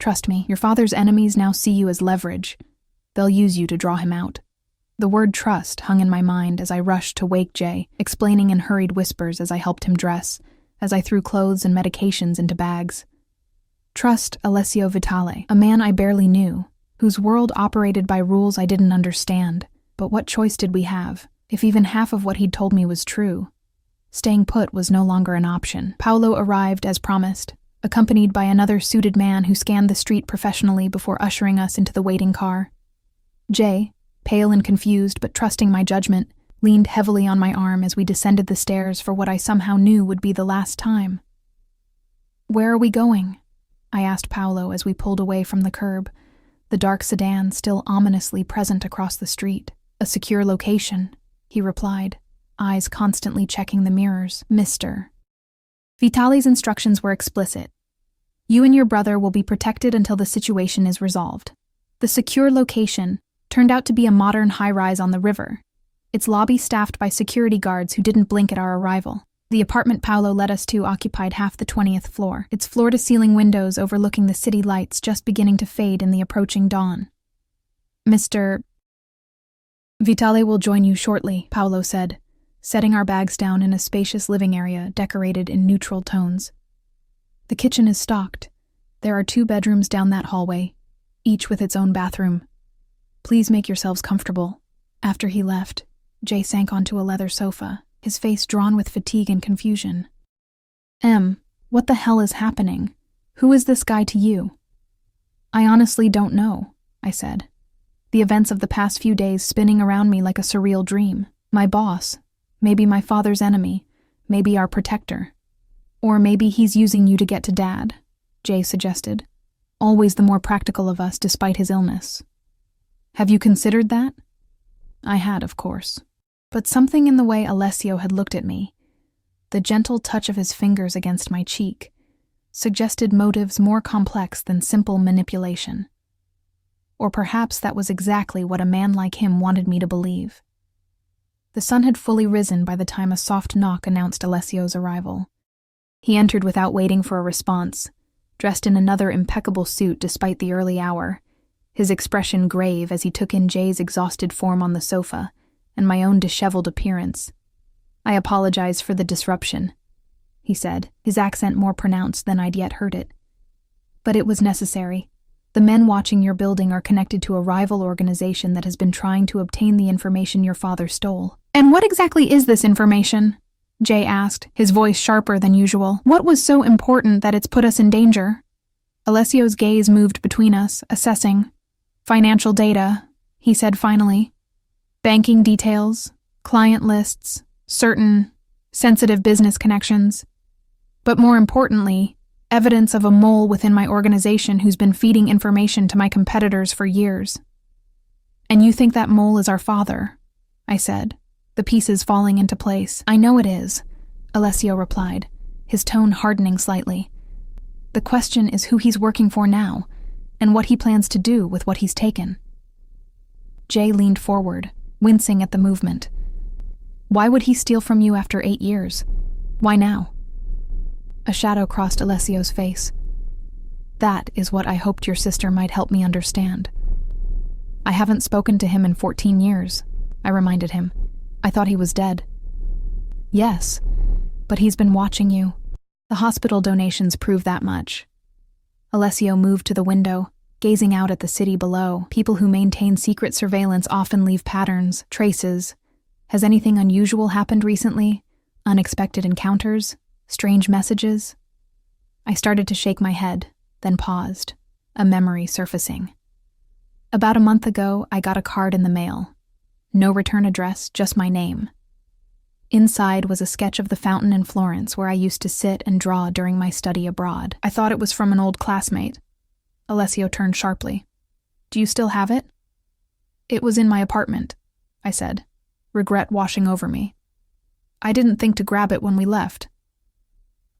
trust me, your father's enemies now see you as leverage. They'll use you to draw him out." The word trust hung in my mind as I rushed to wake Jay, explaining in hurried whispers as I helped him dress, as I threw clothes and medications into bags. Trust Alessio Vitale, a man I barely knew, whose world operated by rules I didn't understand. But what choice did we have, if even half of what he'd told me was true? Staying put was no longer an option. Paolo arrived as promised, accompanied by another suited man who scanned the street professionally before ushering us into the waiting car. Jay, pale and confused but trusting my judgment, leaned heavily on my arm as we descended the stairs for what I somehow knew would be the last time. "Where are we going?" I asked Paolo as we pulled away from the curb, the dark sedan still ominously present across the street. "A secure location," he replied, eyes constantly checking the mirrors. "Mr." Vitale's instructions were explicit. "You and your brother will be protected until the situation is resolved." The secure location turned out to be a modern high-rise on the river, its lobby staffed by security guards who didn't blink at our arrival. The apartment Paolo led us to occupied half the 20th floor, its floor-to-ceiling windows overlooking the city lights just beginning to fade in the approaching dawn. "Mr. Vitale will join you shortly," Paolo said, setting our bags down in a spacious living area decorated in neutral tones. "The kitchen is stocked. There are 2 bedrooms down that hallway, each with its own bathroom. Please make yourselves comfortable." After he left, Jay sank onto a leather sofa, his face drawn with fatigue and confusion. What the hell is happening? Who is this guy to you?" "I honestly don't know," I said, the events of the past few days spinning around me like a surreal dream. "My boss, maybe my father's enemy, maybe our protector. Or maybe he's using you to get to Dad," Jay suggested. "Always the more practical of us despite his illness." "Have you considered that?" I had, of course. But something in the way Alessio had looked at me, the gentle touch of his fingers against my cheek, suggested motives more complex than simple manipulation. Or perhaps that was exactly what a man like him wanted me to believe. The sun had fully risen by the time a soft knock announced Alessio's arrival. He entered without waiting for a response, dressed in another impeccable suit despite the early hour, his expression grave as he took in Jay's exhausted form on the sofa and my own disheveled appearance. "I apologize for the disruption," he said, his accent more pronounced than I'd yet heard it. "But it was necessary. The men watching your building are connected to a rival organization that has been trying to obtain the information your father stole." "And what exactly is this information?" Jay asked, his voice sharper than usual. "What was so important that it's put us in danger?" Alessio's gaze moved between us, assessing. "Financial data," he said finally. "Banking details, client lists, certain sensitive business connections. But more importantly, evidence of a mole within my organization who's been feeding information to my competitors for years." "And you think that mole is our father?" I said, the pieces falling into place. "I know it is," Alessio replied, his tone hardening slightly. "The question is who he's working for now, and what he plans to do with what he's taken." Jay leaned forward, wincing at the movement. "Why would he steal from you after 8 years? Why now?" A shadow crossed Alessio's face. "That is what I hoped your sister might help me understand." "I haven't spoken to him in 14 years, I reminded him. "I thought he was dead." "Yes, but he's been watching you. The hospital donations prove that much." Alessio moved to the window, gazing out at the city below. "People who maintain secret surveillance often leave patterns, traces. Has anything unusual happened recently? Unexpected encounters? Strange messages?" I started to shake my head, then paused, a memory surfacing. About a month ago, I got a card in the mail. No return address, just my name. Inside was a sketch of the fountain in Florence where I used to sit and draw during my study abroad. I thought it was from an old classmate. Alessio turned sharply. Do you still have it? It was in my apartment, I said, regret washing over me. I didn't think to grab it when we left.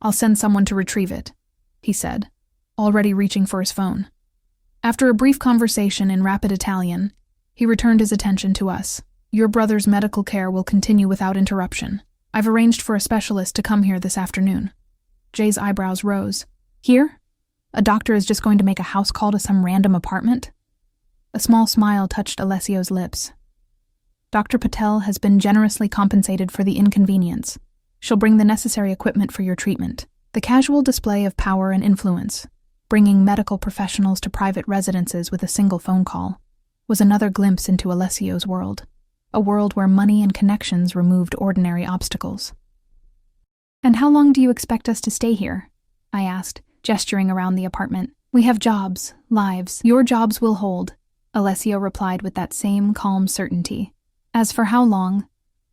I'll send someone to retrieve it, he said, already reaching for his phone. After a brief conversation in rapid Italian, he returned his attention to us. Your brother's medical care will continue without interruption. I've arranged for a specialist to come here this afternoon. Jay's eyebrows rose. Here? A doctor is just going to make a house call to some random apartment? A small smile touched Alessio's lips. Dr. Patel has been generously compensated for the inconvenience. She'll bring the necessary equipment for your treatment. The casual display of power and influence, bringing medical professionals to private residences with a single phone call, was another glimpse into Alessio's world. A world where money and connections removed ordinary obstacles. And how long do you expect us to stay here? I asked, gesturing around the apartment. We have jobs, lives. Your jobs will hold, Alessio replied with that same calm certainty. As for how long,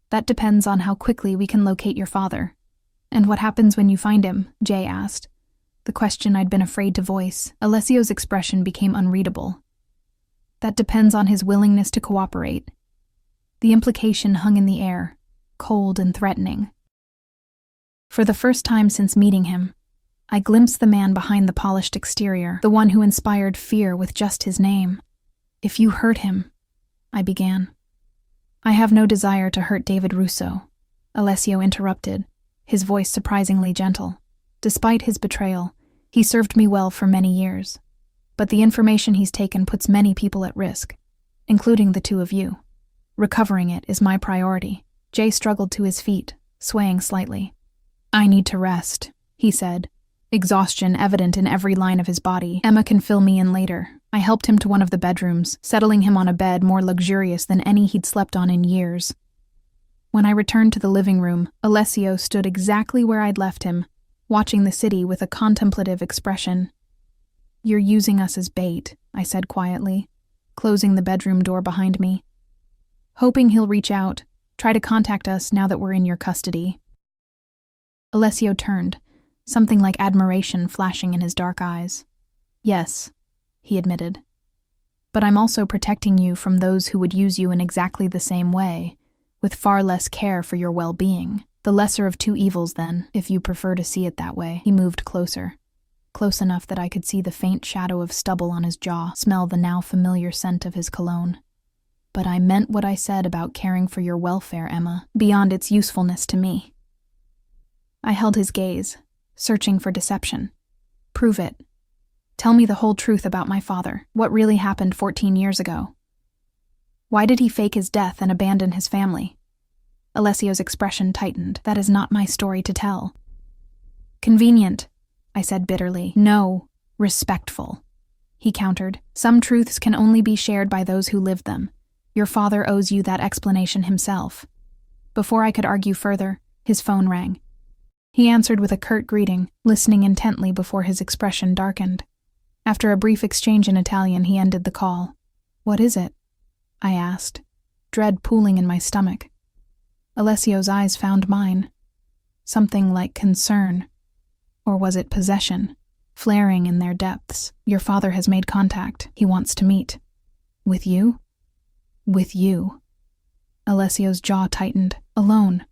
that depends on how quickly we can locate your father. And what happens when you find him? Jay asked. The question I'd been afraid to voice. Alessio's expression became unreadable. That depends on his willingness to cooperate. The implication hung in the air, cold and threatening. For the first time since meeting him, I glimpsed the man behind the polished exterior, the one who inspired fear with just his name. If you hurt him, I began. I have no desire to hurt David Russo, Alessio interrupted, his voice surprisingly gentle. Despite his betrayal, he served me well for many years. But the information he's taken puts many people at risk, including the two of you. Recovering it is my priority. Jay struggled to his feet, swaying slightly. I need to rest, he said, exhaustion evident in every line of his body. Emma can fill me in later. I helped him to one of the bedrooms, settling him on a bed more luxurious than any he'd slept on in years. When I returned to the living room, Alessio stood exactly where I'd left him, watching the city with a contemplative expression. You're using us as bait, I said quietly, closing the bedroom door behind me. Hoping he'll reach out, try to contact us now that we're in your custody. Alessio turned, something like admiration flashing in his dark eyes. Yes, he admitted. But I'm also protecting you from those who would use you in exactly the same way, with far less care for your well-being. The lesser of two evils, then, if you prefer to see it that way. He moved closer, close enough that I could see the faint shadow of stubble on his jaw, smell the now familiar scent of his cologne. But I meant what I said about caring for your welfare, Emma, beyond its usefulness to me. I held his gaze, searching for deception. Prove it. Tell me the whole truth about my father, what really happened 14 years ago. Why did he fake his death and abandon his family? Alessio's expression tightened. That is not my story to tell. Convenient, I said bitterly. No, respectful, he countered. Some truths can only be shared by those who live them. Your father owes you that explanation himself. Before I could argue further, his phone rang. He answered with a curt greeting, listening intently before his expression darkened. After a brief exchange in Italian, he ended the call. What is it? I asked, dread pooling in my stomach. Alessio's eyes found mine. Something like concern. Or was it possession? Flaring in their depths. Your father has made contact. He wants to meet. With you? With you. Alessio's jaw tightened. Alone.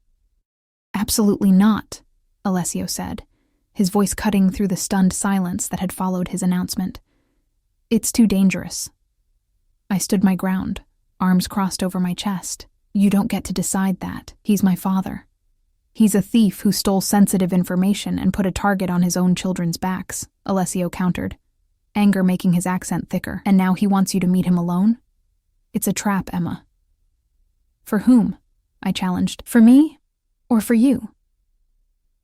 Absolutely not, Alessio said, his voice cutting through the stunned silence that had followed his announcement. It's too dangerous. I stood my ground, arms crossed over my chest. You don't get to decide that. He's my father. He's a thief who stole sensitive information and put a target on his own children's backs, Alessio countered, anger making his accent thicker. And now he wants you to meet him alone? It's a trap, Emma. For whom? I challenged. For me? Or for you?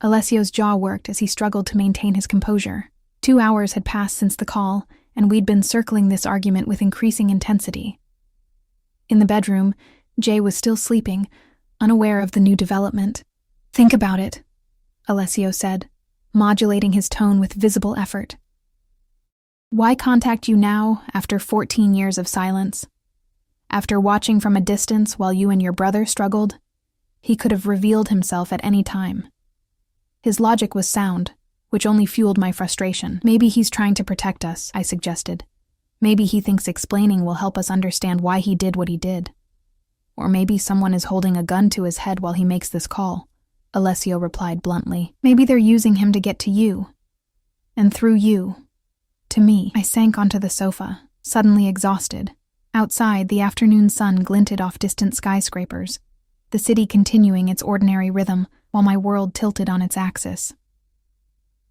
Alessio's jaw worked as he struggled to maintain his composure. 2 hours had passed since the call, and we'd been circling this argument with increasing intensity. In the bedroom, Jay was still sleeping, unaware of the new development. Think about it, Alessio said, modulating his tone with visible effort. Why contact you now, after 14 years of silence? After watching from a distance while you and your brother struggled? He could have revealed himself at any time. His logic was sound, which only fueled my frustration. Maybe he's trying to protect us, I suggested. Maybe he thinks explaining will help us understand why he did what he did. Or maybe someone is holding a gun to his head while he makes this call, Alessio replied bluntly. Maybe they're using him to get to you. And through you, to me. I sank onto the sofa, suddenly exhausted. Outside, the afternoon sun glinted off distant skyscrapers, the city continuing its ordinary rhythm while my world tilted on its axis.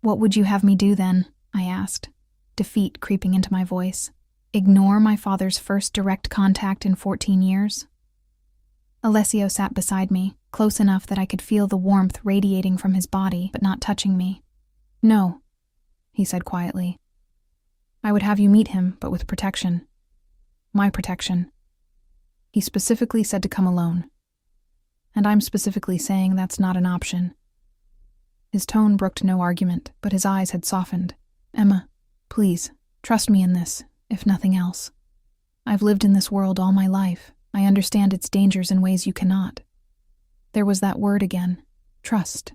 What would you have me do then? I asked, defeat creeping into my voice. Ignore my father's first direct contact in 14 years? Alessio sat beside me, close enough that I could feel the warmth radiating from his body, but not touching me. No, he said quietly. I would have you meet him, but with protection. My protection. He specifically said to come alone. And I'm specifically saying that's not an option. His tone brooked no argument, but his eyes had softened. Emma, please, trust me in this, if nothing else. I've lived in this world all my life. I understand its dangers in ways you cannot. There was that word again, trust.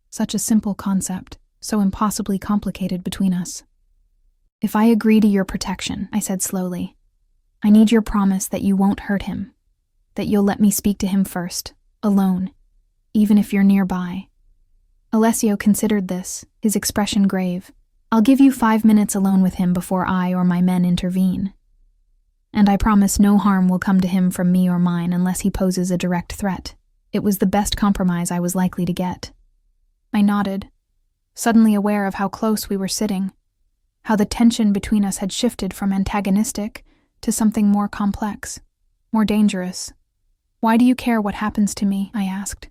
Such a simple concept, so impossibly complicated between us. If I agree to your protection, I said slowly, I need your promise that you won't hurt him, that you'll let me speak to him first, alone, even if you're nearby. Alessio considered this, his expression grave. I'll give you 5 minutes alone with him before I or my men intervene. And I promise no harm will come to him from me or mine unless he poses a direct threat. It was the best compromise I was likely to get. I nodded, suddenly aware of how close we were sitting, how the tension between us had shifted from antagonistic to something more complex, more dangerous. Why do you care what happens to me? I asked.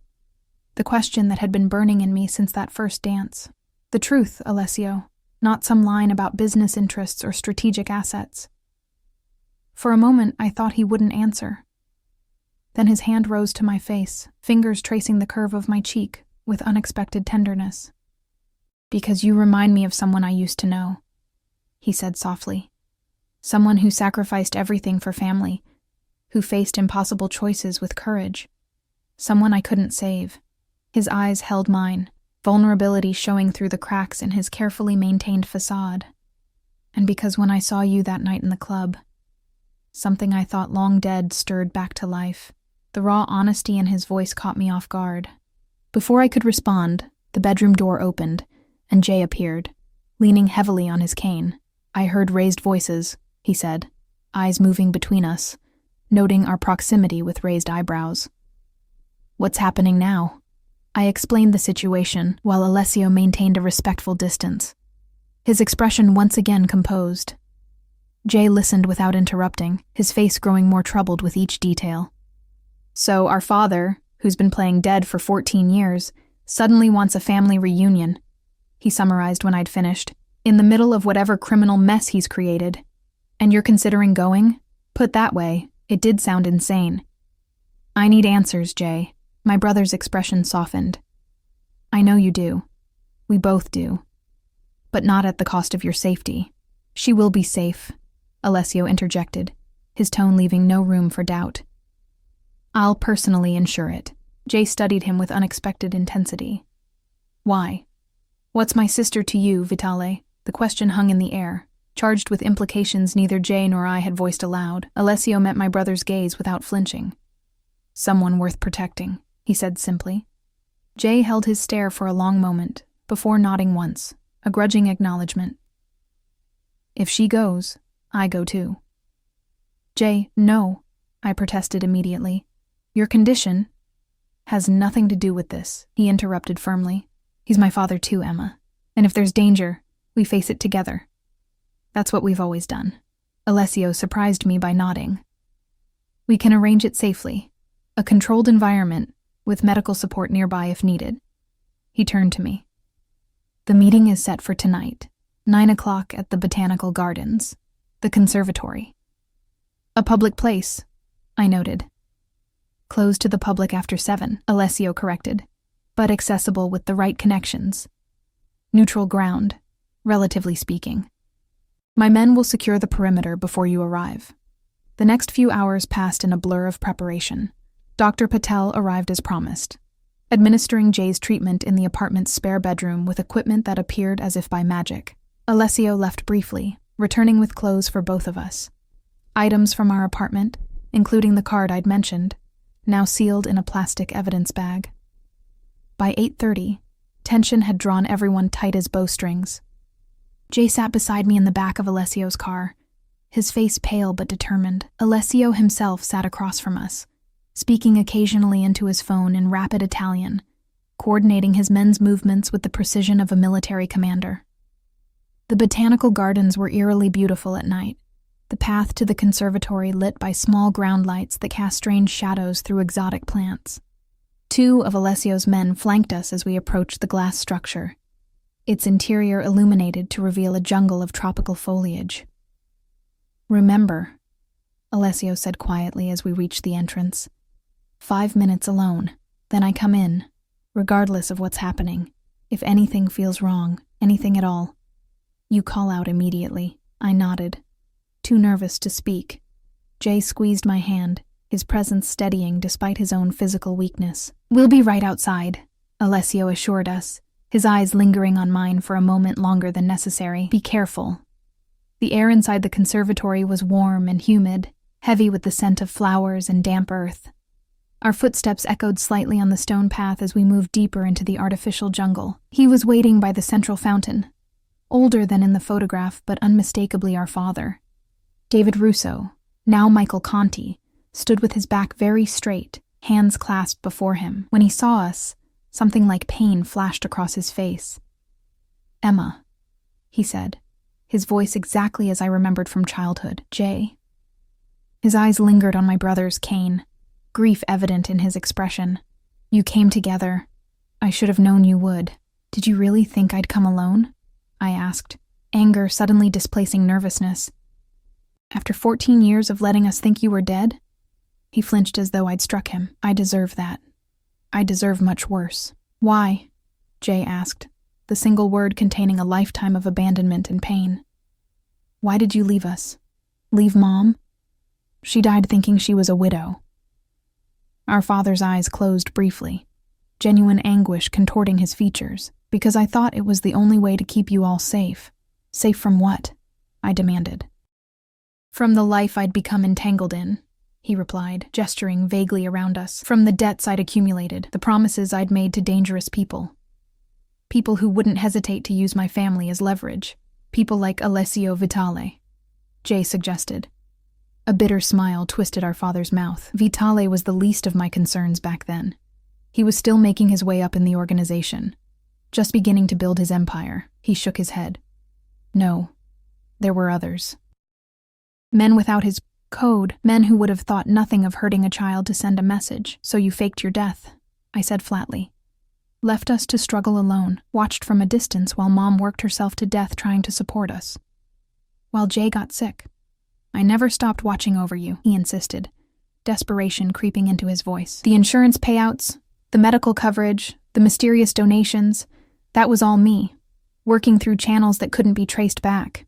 The question that had been burning in me since that first dance. The truth, Alessio, not some line about business interests or strategic assets. For a moment, I thought he wouldn't answer. Then his hand rose to my face, fingers tracing the curve of my cheek with unexpected tenderness. Because you remind me of someone I used to know, he said softly. Someone who sacrificed everything for family, who faced impossible choices with courage. Someone I couldn't save. His eyes held mine, vulnerability showing through the cracks in his carefully maintained facade. And because when I saw you that night in the club, something I thought long dead stirred back to life. The raw honesty in his voice caught me off guard. Before I could respond, the bedroom door opened, and Jay appeared, leaning heavily on his cane. I heard raised voices, he said, eyes moving between us, noting our proximity with raised eyebrows. What's happening now? I explained the situation, while Alessio maintained a respectful distance, his expression once again composed. Jay listened without interrupting, his face growing more troubled with each detail. So our father, who's been playing dead for 14 years, suddenly wants a family reunion, he summarized when I'd finished, in the middle of whatever criminal mess he's created. And you're considering going? Put that way, it did sound insane. I need answers, Jay. My brother's expression softened. I know you do. We both do. But not at the cost of your safety. She will be safe, Alessio interjected, his tone leaving no room for doubt. I'll personally ensure it. Jay studied him with unexpected intensity. Why? What's my sister to you, Vitale? The question hung in the air, charged with implications neither Jay nor I had voiced aloud. Alessio met my brother's gaze without flinching. Someone worth protecting, he said simply. Jay held his stare for a long moment, before nodding once, a grudging acknowledgement. If she goes, I go too. Jay, no, I protested immediately. Your condition has nothing to do with this, he interrupted firmly. He's my father too, Emma. And if there's danger, we face it together. That's what we've always done. Alessio surprised me by nodding. We can arrange it safely. A controlled environment, with medical support nearby if needed. He turned to me. The meeting is set for tonight, 9 o'clock at the Botanical Gardens, the conservatory. A public place, I noted. Closed to the public after 7, Alessio corrected, but accessible with the right connections. Neutral ground, relatively speaking. My men will secure the perimeter before you arrive. The next few hours passed in a blur of preparation. Dr. Patel arrived as promised, administering Jay's treatment in the apartment's spare bedroom with equipment that appeared as if by magic. Alessio left briefly, returning with clothes for both of us. Items from our apartment, including the card I'd mentioned, now sealed in a plastic evidence bag. By 8:30, tension had drawn everyone tight as bowstrings. Jay sat beside me in the back of Alessio's car, his face pale but determined. Alessio himself sat across from us, speaking occasionally into his phone in rapid Italian, coordinating his men's movements with the precision of a military commander. The botanical gardens were eerily beautiful at night, the path to the conservatory lit by small ground lights that cast strange shadows through exotic plants. 2 of Alessio's men flanked us as we approached the glass structure, its interior illuminated to reveal a jungle of tropical foliage. "Remember," Alessio said quietly as we reached the entrance, 5 minutes alone, then I come in, regardless of what's happening. If anything feels wrong, anything at all, you call out immediately." I nodded, too nervous to speak. Jay squeezed my hand, his presence steadying despite his own physical weakness. "We'll be right outside," Alessio assured us, his eyes lingering on mine for a moment longer than necessary. "Be careful." The air inside the conservatory was warm and humid, heavy with the scent of flowers and damp earth. Our footsteps echoed slightly on the stone path as we moved deeper into the artificial jungle. He was waiting by the central fountain, older than in the photograph but unmistakably our father. David Russo, now Michael Conti, stood with his back very straight, hands clasped before him. When he saw us, something like pain flashed across his face. "Emma," he said, his voice exactly as I remembered from childhood. "Jay." His eyes lingered on my brother's cane, grief evident in his expression. "You came together. I should have known you would. Did you really think I'd come alone?" I asked, anger suddenly displacing nervousness. "After 14 years of letting us think you were dead?" He flinched as though I'd struck him. "I deserve that. I deserve much worse." "Why?" Jay asked, the single word containing a lifetime of abandonment and pain. "Why did you leave us? Leave Mom? She died thinking she was a widow." Our father's eyes closed briefly, genuine anguish contorting his features. "Because I thought it was the only way to keep you all safe." "Safe from what?" I demanded. "From the life I'd become entangled in," he replied, gesturing vaguely around us. "From the debts I'd accumulated, the promises I'd made to dangerous people. People who wouldn't hesitate to use my family as leverage. People like Alessio Vitale," Jay suggested. A bitter smile twisted our father's mouth. Vitale was the least of my concerns back then. He was still making his way up in the organization, just beginning to build his empire. He shook his head. "No, there were others. Men without his code, men who would have thought nothing of hurting a child to send a message. So you faked your death," I said flatly. "Left us to struggle alone, watched from a distance while Mom worked herself to death trying to support us. While Jay got sick. I never stopped watching over you," he insisted, desperation creeping into his voice. "The insurance payouts, the medical coverage, the mysterious donations, that was all me, working through channels that couldn't be traced back."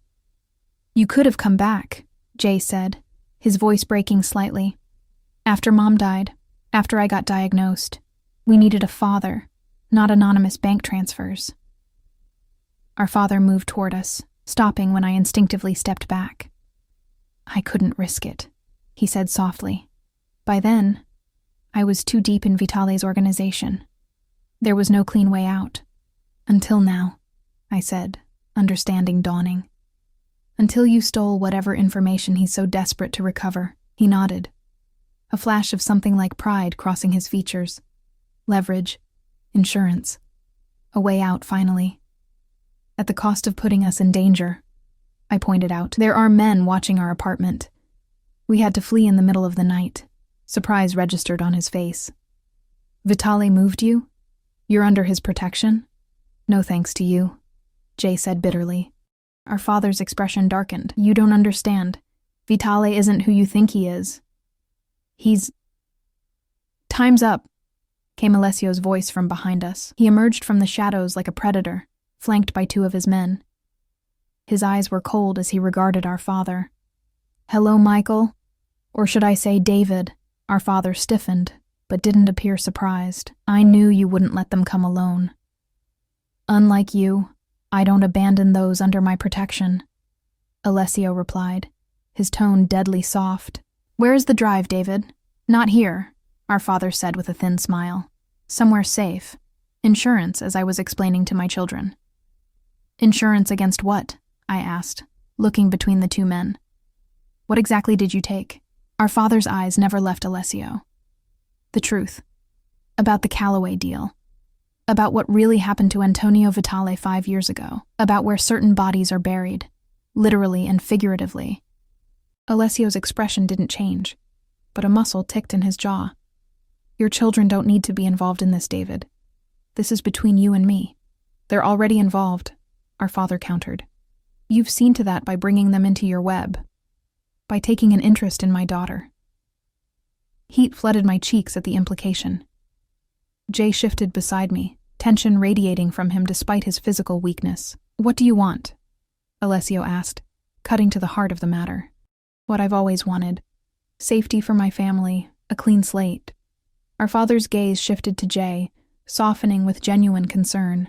"You could have come back," Jay said, his voice breaking slightly. "After Mom died, after I got diagnosed, we needed a father, not anonymous bank transfers." Our father moved toward us, stopping when I instinctively stepped back. "I couldn't risk it," he said softly. "By then, I was too deep in Vitale's organization. There was no clean way out. Until now," I said, understanding dawning. "Until you stole whatever information he's so desperate to recover." He nodded, a flash of something like pride crossing his features. "Leverage, insurance, a way out finally. At the cost of putting us in danger," I pointed out. "There are men watching our apartment. We had to flee in the middle of the night." Surprise registered on his face. "Vitale moved you? You're under his protection?" "No thanks to you," Jay said bitterly. Our father's expression darkened. "You don't understand. Vitale isn't who you think he is. He's—" "Time's up," came Alessio's voice from behind us. He emerged from the shadows like a predator, flanked by 2 of his men. His eyes were cold as he regarded our father. "Hello, Michael. Or should I say David?" Our father stiffened, but didn't appear surprised. I knew you wouldn't let them come alone. Unlike you, I don't abandon those under my protection, Alessio replied, his tone deadly soft. Where is the drive, David? Not here, our father said with a thin smile. Somewhere safe. Insurance, as I was explaining to my children. Insurance against what? I asked, looking between the two men. What exactly did you take? Our father's eyes never left Alessio. The truth. About the Callaway deal. About what really happened to Antonio Vitale 5 years ago. About where certain bodies are buried, literally and figuratively. Alessio's expression didn't change, but a muscle ticked in his jaw. Your children don't need to be involved in this, David. This is between you and me. They're already involved, our father countered. You've seen to that by bringing them into your web, by taking an interest in my daughter. Heat flooded my cheeks at the implication. Jay shifted beside me, tension radiating from him despite his physical weakness. What do you want? Alessio asked, cutting to the heart of the matter. What I've always wanted. Safety for my family, a clean slate. Our father's gaze shifted to Jay, softening with genuine concern.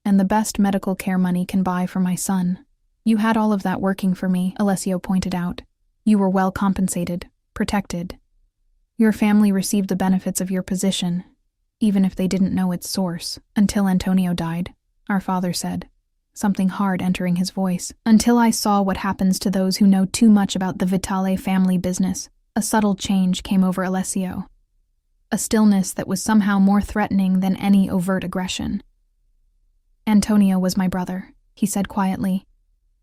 And the best medical care money can buy for my son. You had all of that working for me, Alessio pointed out. You were well compensated, protected. Your family received the benefits of your position, even if they didn't know its source, until Antonio died, our father said, something hard entering his voice. Until I saw what happens to those who know too much about the Vitale family business, a subtle change came over Alessio. A stillness that was somehow more threatening than any overt aggression. Antonio was my brother, he said quietly.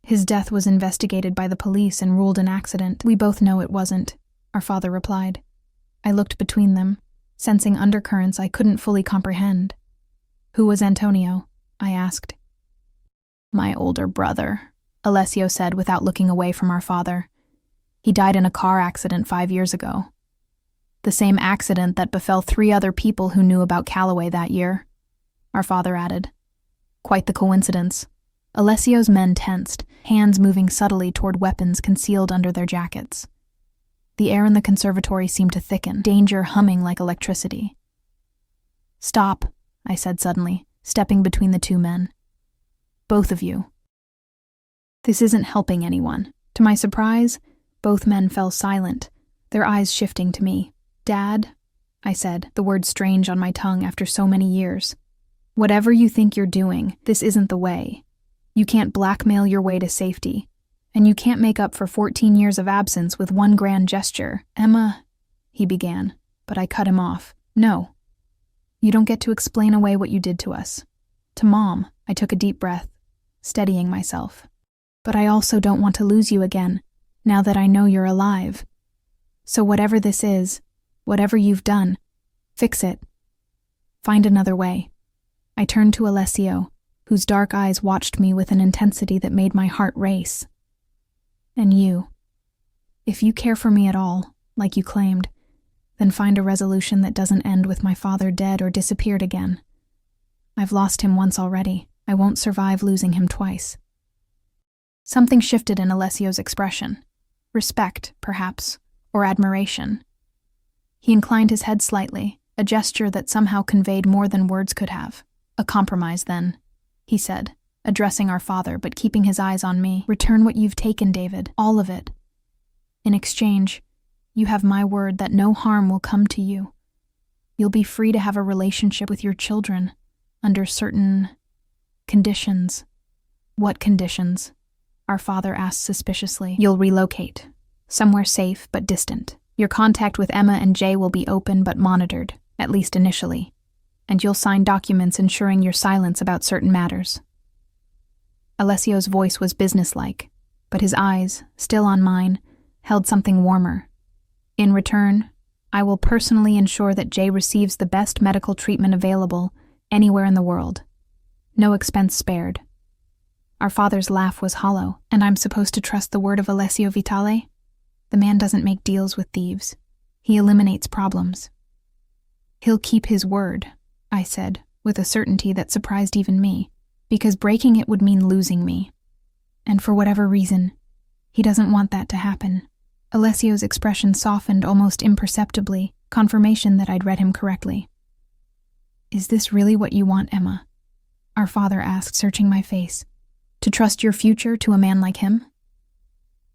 His death was investigated by the police and ruled an accident. We both know it wasn't, our father replied. I looked between them, sensing undercurrents I couldn't fully comprehend. Who was Antonio? I asked. My older brother, Alessio said without looking away from our father. He died in a car accident 5 years ago. The same accident that befell 3 other people who knew about Callaway that year, our father added. Quite the coincidence. Alessio's men tensed, hands moving subtly toward weapons concealed under their jackets. The air in the conservatory seemed to thicken, danger humming like electricity. Stop, I said suddenly, stepping between the two men. Both of you. This isn't helping anyone. To my surprise, both men fell silent, their eyes shifting to me. Dad, I said, the word strange on my tongue after so many years. Whatever you think you're doing, this isn't the way. You can't blackmail your way to safety, and you can't make up for 14 years of absence with one grand gesture. Emma, he began, but I cut him off. No. You don't get to explain away what you did to us. To Mom, I took a deep breath, steadying myself. But I also don't want to lose you again, now that I know you're alive. So whatever this is, whatever you've done, fix it. Find another way. I turned to Alessio, whose dark eyes watched me with an intensity that made my heart race. And you. If you care for me at all, like you claimed, then find a resolution that doesn't end with my father dead or disappeared again. I've lost him once already. I won't survive losing him twice. Something shifted in Alessio's expression. Respect, perhaps, or admiration. He inclined his head slightly, a gesture that somehow conveyed more than words could have. A compromise, then, he said, addressing our father but keeping his eyes on me. Return what you've taken, David, all of it. In exchange, you have my word that no harm will come to you. You'll be free to have a relationship with your children, under certain conditions. What conditions? Our father asked suspiciously. You'll relocate, somewhere safe but distant. Your contact with Emma and Jay will be open but monitored, at least initially. And you'll sign documents ensuring your silence about certain matters. Alessio's voice was businesslike, but his eyes, still on mine, held something warmer. In return, I will personally ensure that Jay receives the best medical treatment available anywhere in the world. No expense spared. Our father's laugh was hollow. And I'm supposed to trust the word of Alessio Vitale? The man doesn't make deals with thieves. He eliminates problems. He'll keep his word, I said, with a certainty that surprised even me, because breaking it would mean losing me. And for whatever reason, he doesn't want that to happen. Alessio's expression softened almost imperceptibly, confirmation that I'd read him correctly. "Is this really what you want, Emma?" our father asked, searching my face. "To trust your future to a man like him?"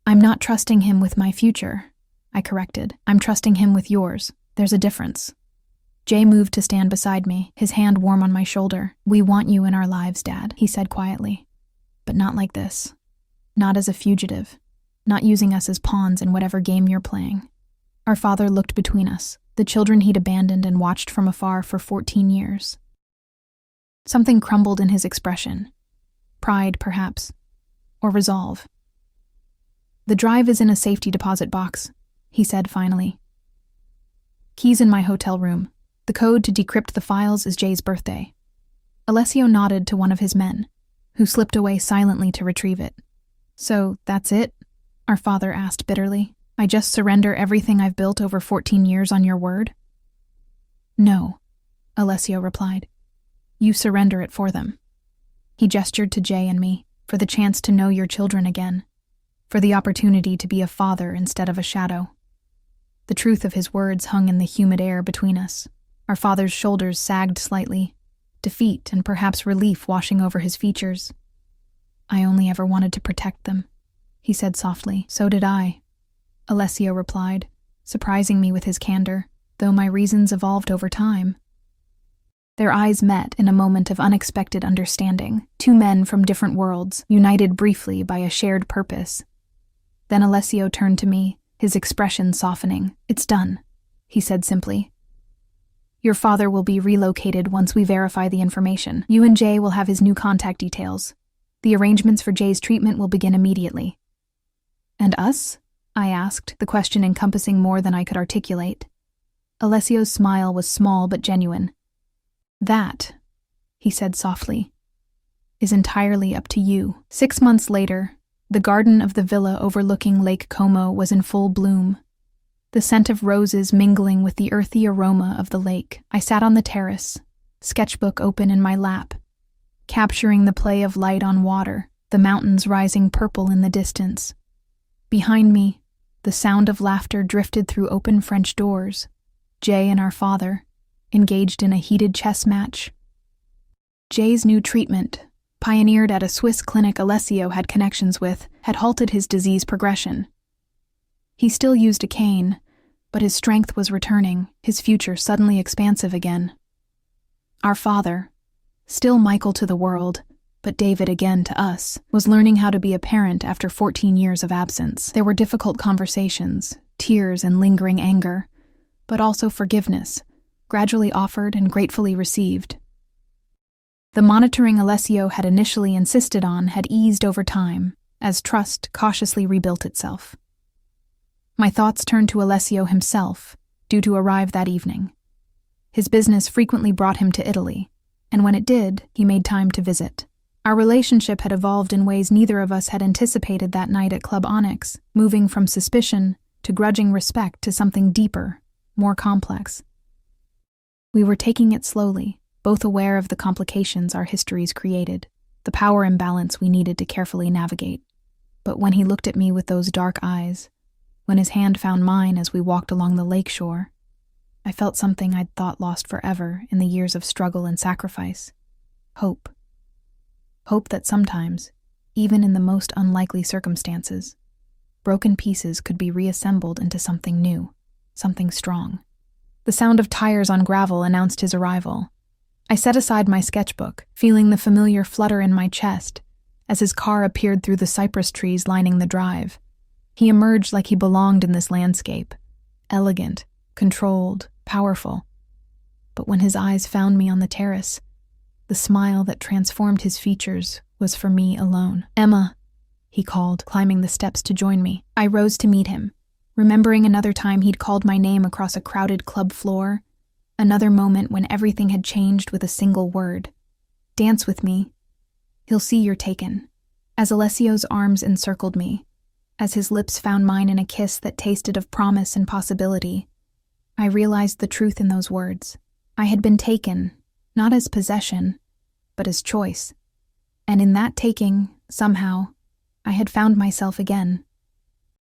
"I'm not trusting him with my future," I corrected. "I'm trusting him with yours. There's a difference." Jay moved to stand beside me, his hand warm on my shoulder. "We want you in our lives, Dad," he said quietly. "But not like this. Not as a fugitive. Not using us as pawns in whatever game you're playing." Our father looked between us, the children he'd abandoned and watched from afar for 14 years. Something crumbled in his expression. Pride, perhaps. Or resolve. "The drive is in a safety deposit box," he said finally. "Keys in my hotel room. The code to decrypt the files is Jay's birthday." Alessio nodded to one of his men, who slipped away silently to retrieve it. "So, that's it?" our father asked bitterly. "I just surrender everything I've built over 14 years on your word?" "No," Alessio replied. "You surrender it for them." He gestured to Jay and me, for the chance to know your children again, for the opportunity to be a father instead of a shadow. The truth of his words hung in the humid air between us. Our father's shoulders sagged slightly, defeat and perhaps relief washing over his features. "I only ever wanted to protect them," he said softly. "So did I," Alessio replied, surprising me with his candor, though my reasons evolved over time. Their eyes met in a moment of unexpected understanding, two men from different worlds, united briefly by a shared purpose. Then Alessio turned to me, his expression softening. "It's done," he said simply. "Your father will be relocated once we verify the information. You and Jay will have his new contact details. The arrangements for Jay's treatment will begin immediately." "And us?" I asked, the question encompassing more than I could articulate. Alessio's smile was small but genuine. "That," he said softly, "is entirely up to you." 6 months later, the garden of the villa overlooking Lake Como was in full bloom, the scent of roses mingling with the earthy aroma of the lake. I sat on the terrace, sketchbook open in my lap, capturing the play of light on water, the mountains rising purple in the distance. Behind me, the sound of laughter drifted through open French doors. Jay and our father, engaged in a heated chess match. Jay's new treatment, pioneered at a Swiss clinic Alessio had connections with, had halted his disease progression. He still used a cane, but his strength was returning, his future suddenly expansive again. Our father, still Michael to the world, but David again to us, was learning how to be a parent after 14 years of absence. There were difficult conversations, tears and lingering anger, but also forgiveness, gradually offered and gratefully received. The monitoring Alessio had initially insisted on had eased over time, as trust cautiously rebuilt itself. My thoughts turned to Alessio himself, due to arrive that evening. His business frequently brought him to Italy, and when it did, he made time to visit. Our relationship had evolved in ways neither of us had anticipated that night at Club Onyx, moving from suspicion to grudging respect to something deeper, more complex. We were taking it slowly, both aware of the complications our histories created, the power imbalance we needed to carefully navigate. But when he looked at me with those dark eyes, when his hand found mine as we walked along the lakeshore, I felt something I'd thought lost forever in the years of struggle and sacrifice. Hope. Hope that sometimes, even in the most unlikely circumstances, broken pieces could be reassembled into something new, something strong. The sound of tires on gravel announced his arrival. I set aside my sketchbook, feeling the familiar flutter in my chest as his car appeared through the cypress trees lining the drive. He emerged like he belonged in this landscape, elegant, controlled, powerful. But when his eyes found me on the terrace, the smile that transformed his features was for me alone. "Emma," he called, climbing the steps to join me. I rose to meet him, remembering another time he'd called my name across a crowded club floor, another moment when everything had changed with a single word. "Dance with me. He'll see you're taken." As Alessio's arms encircled me, as his lips found mine in a kiss that tasted of promise and possibility, I realized the truth in those words. I had been taken, not as possession, but as choice. And in that taking, somehow, I had found myself again.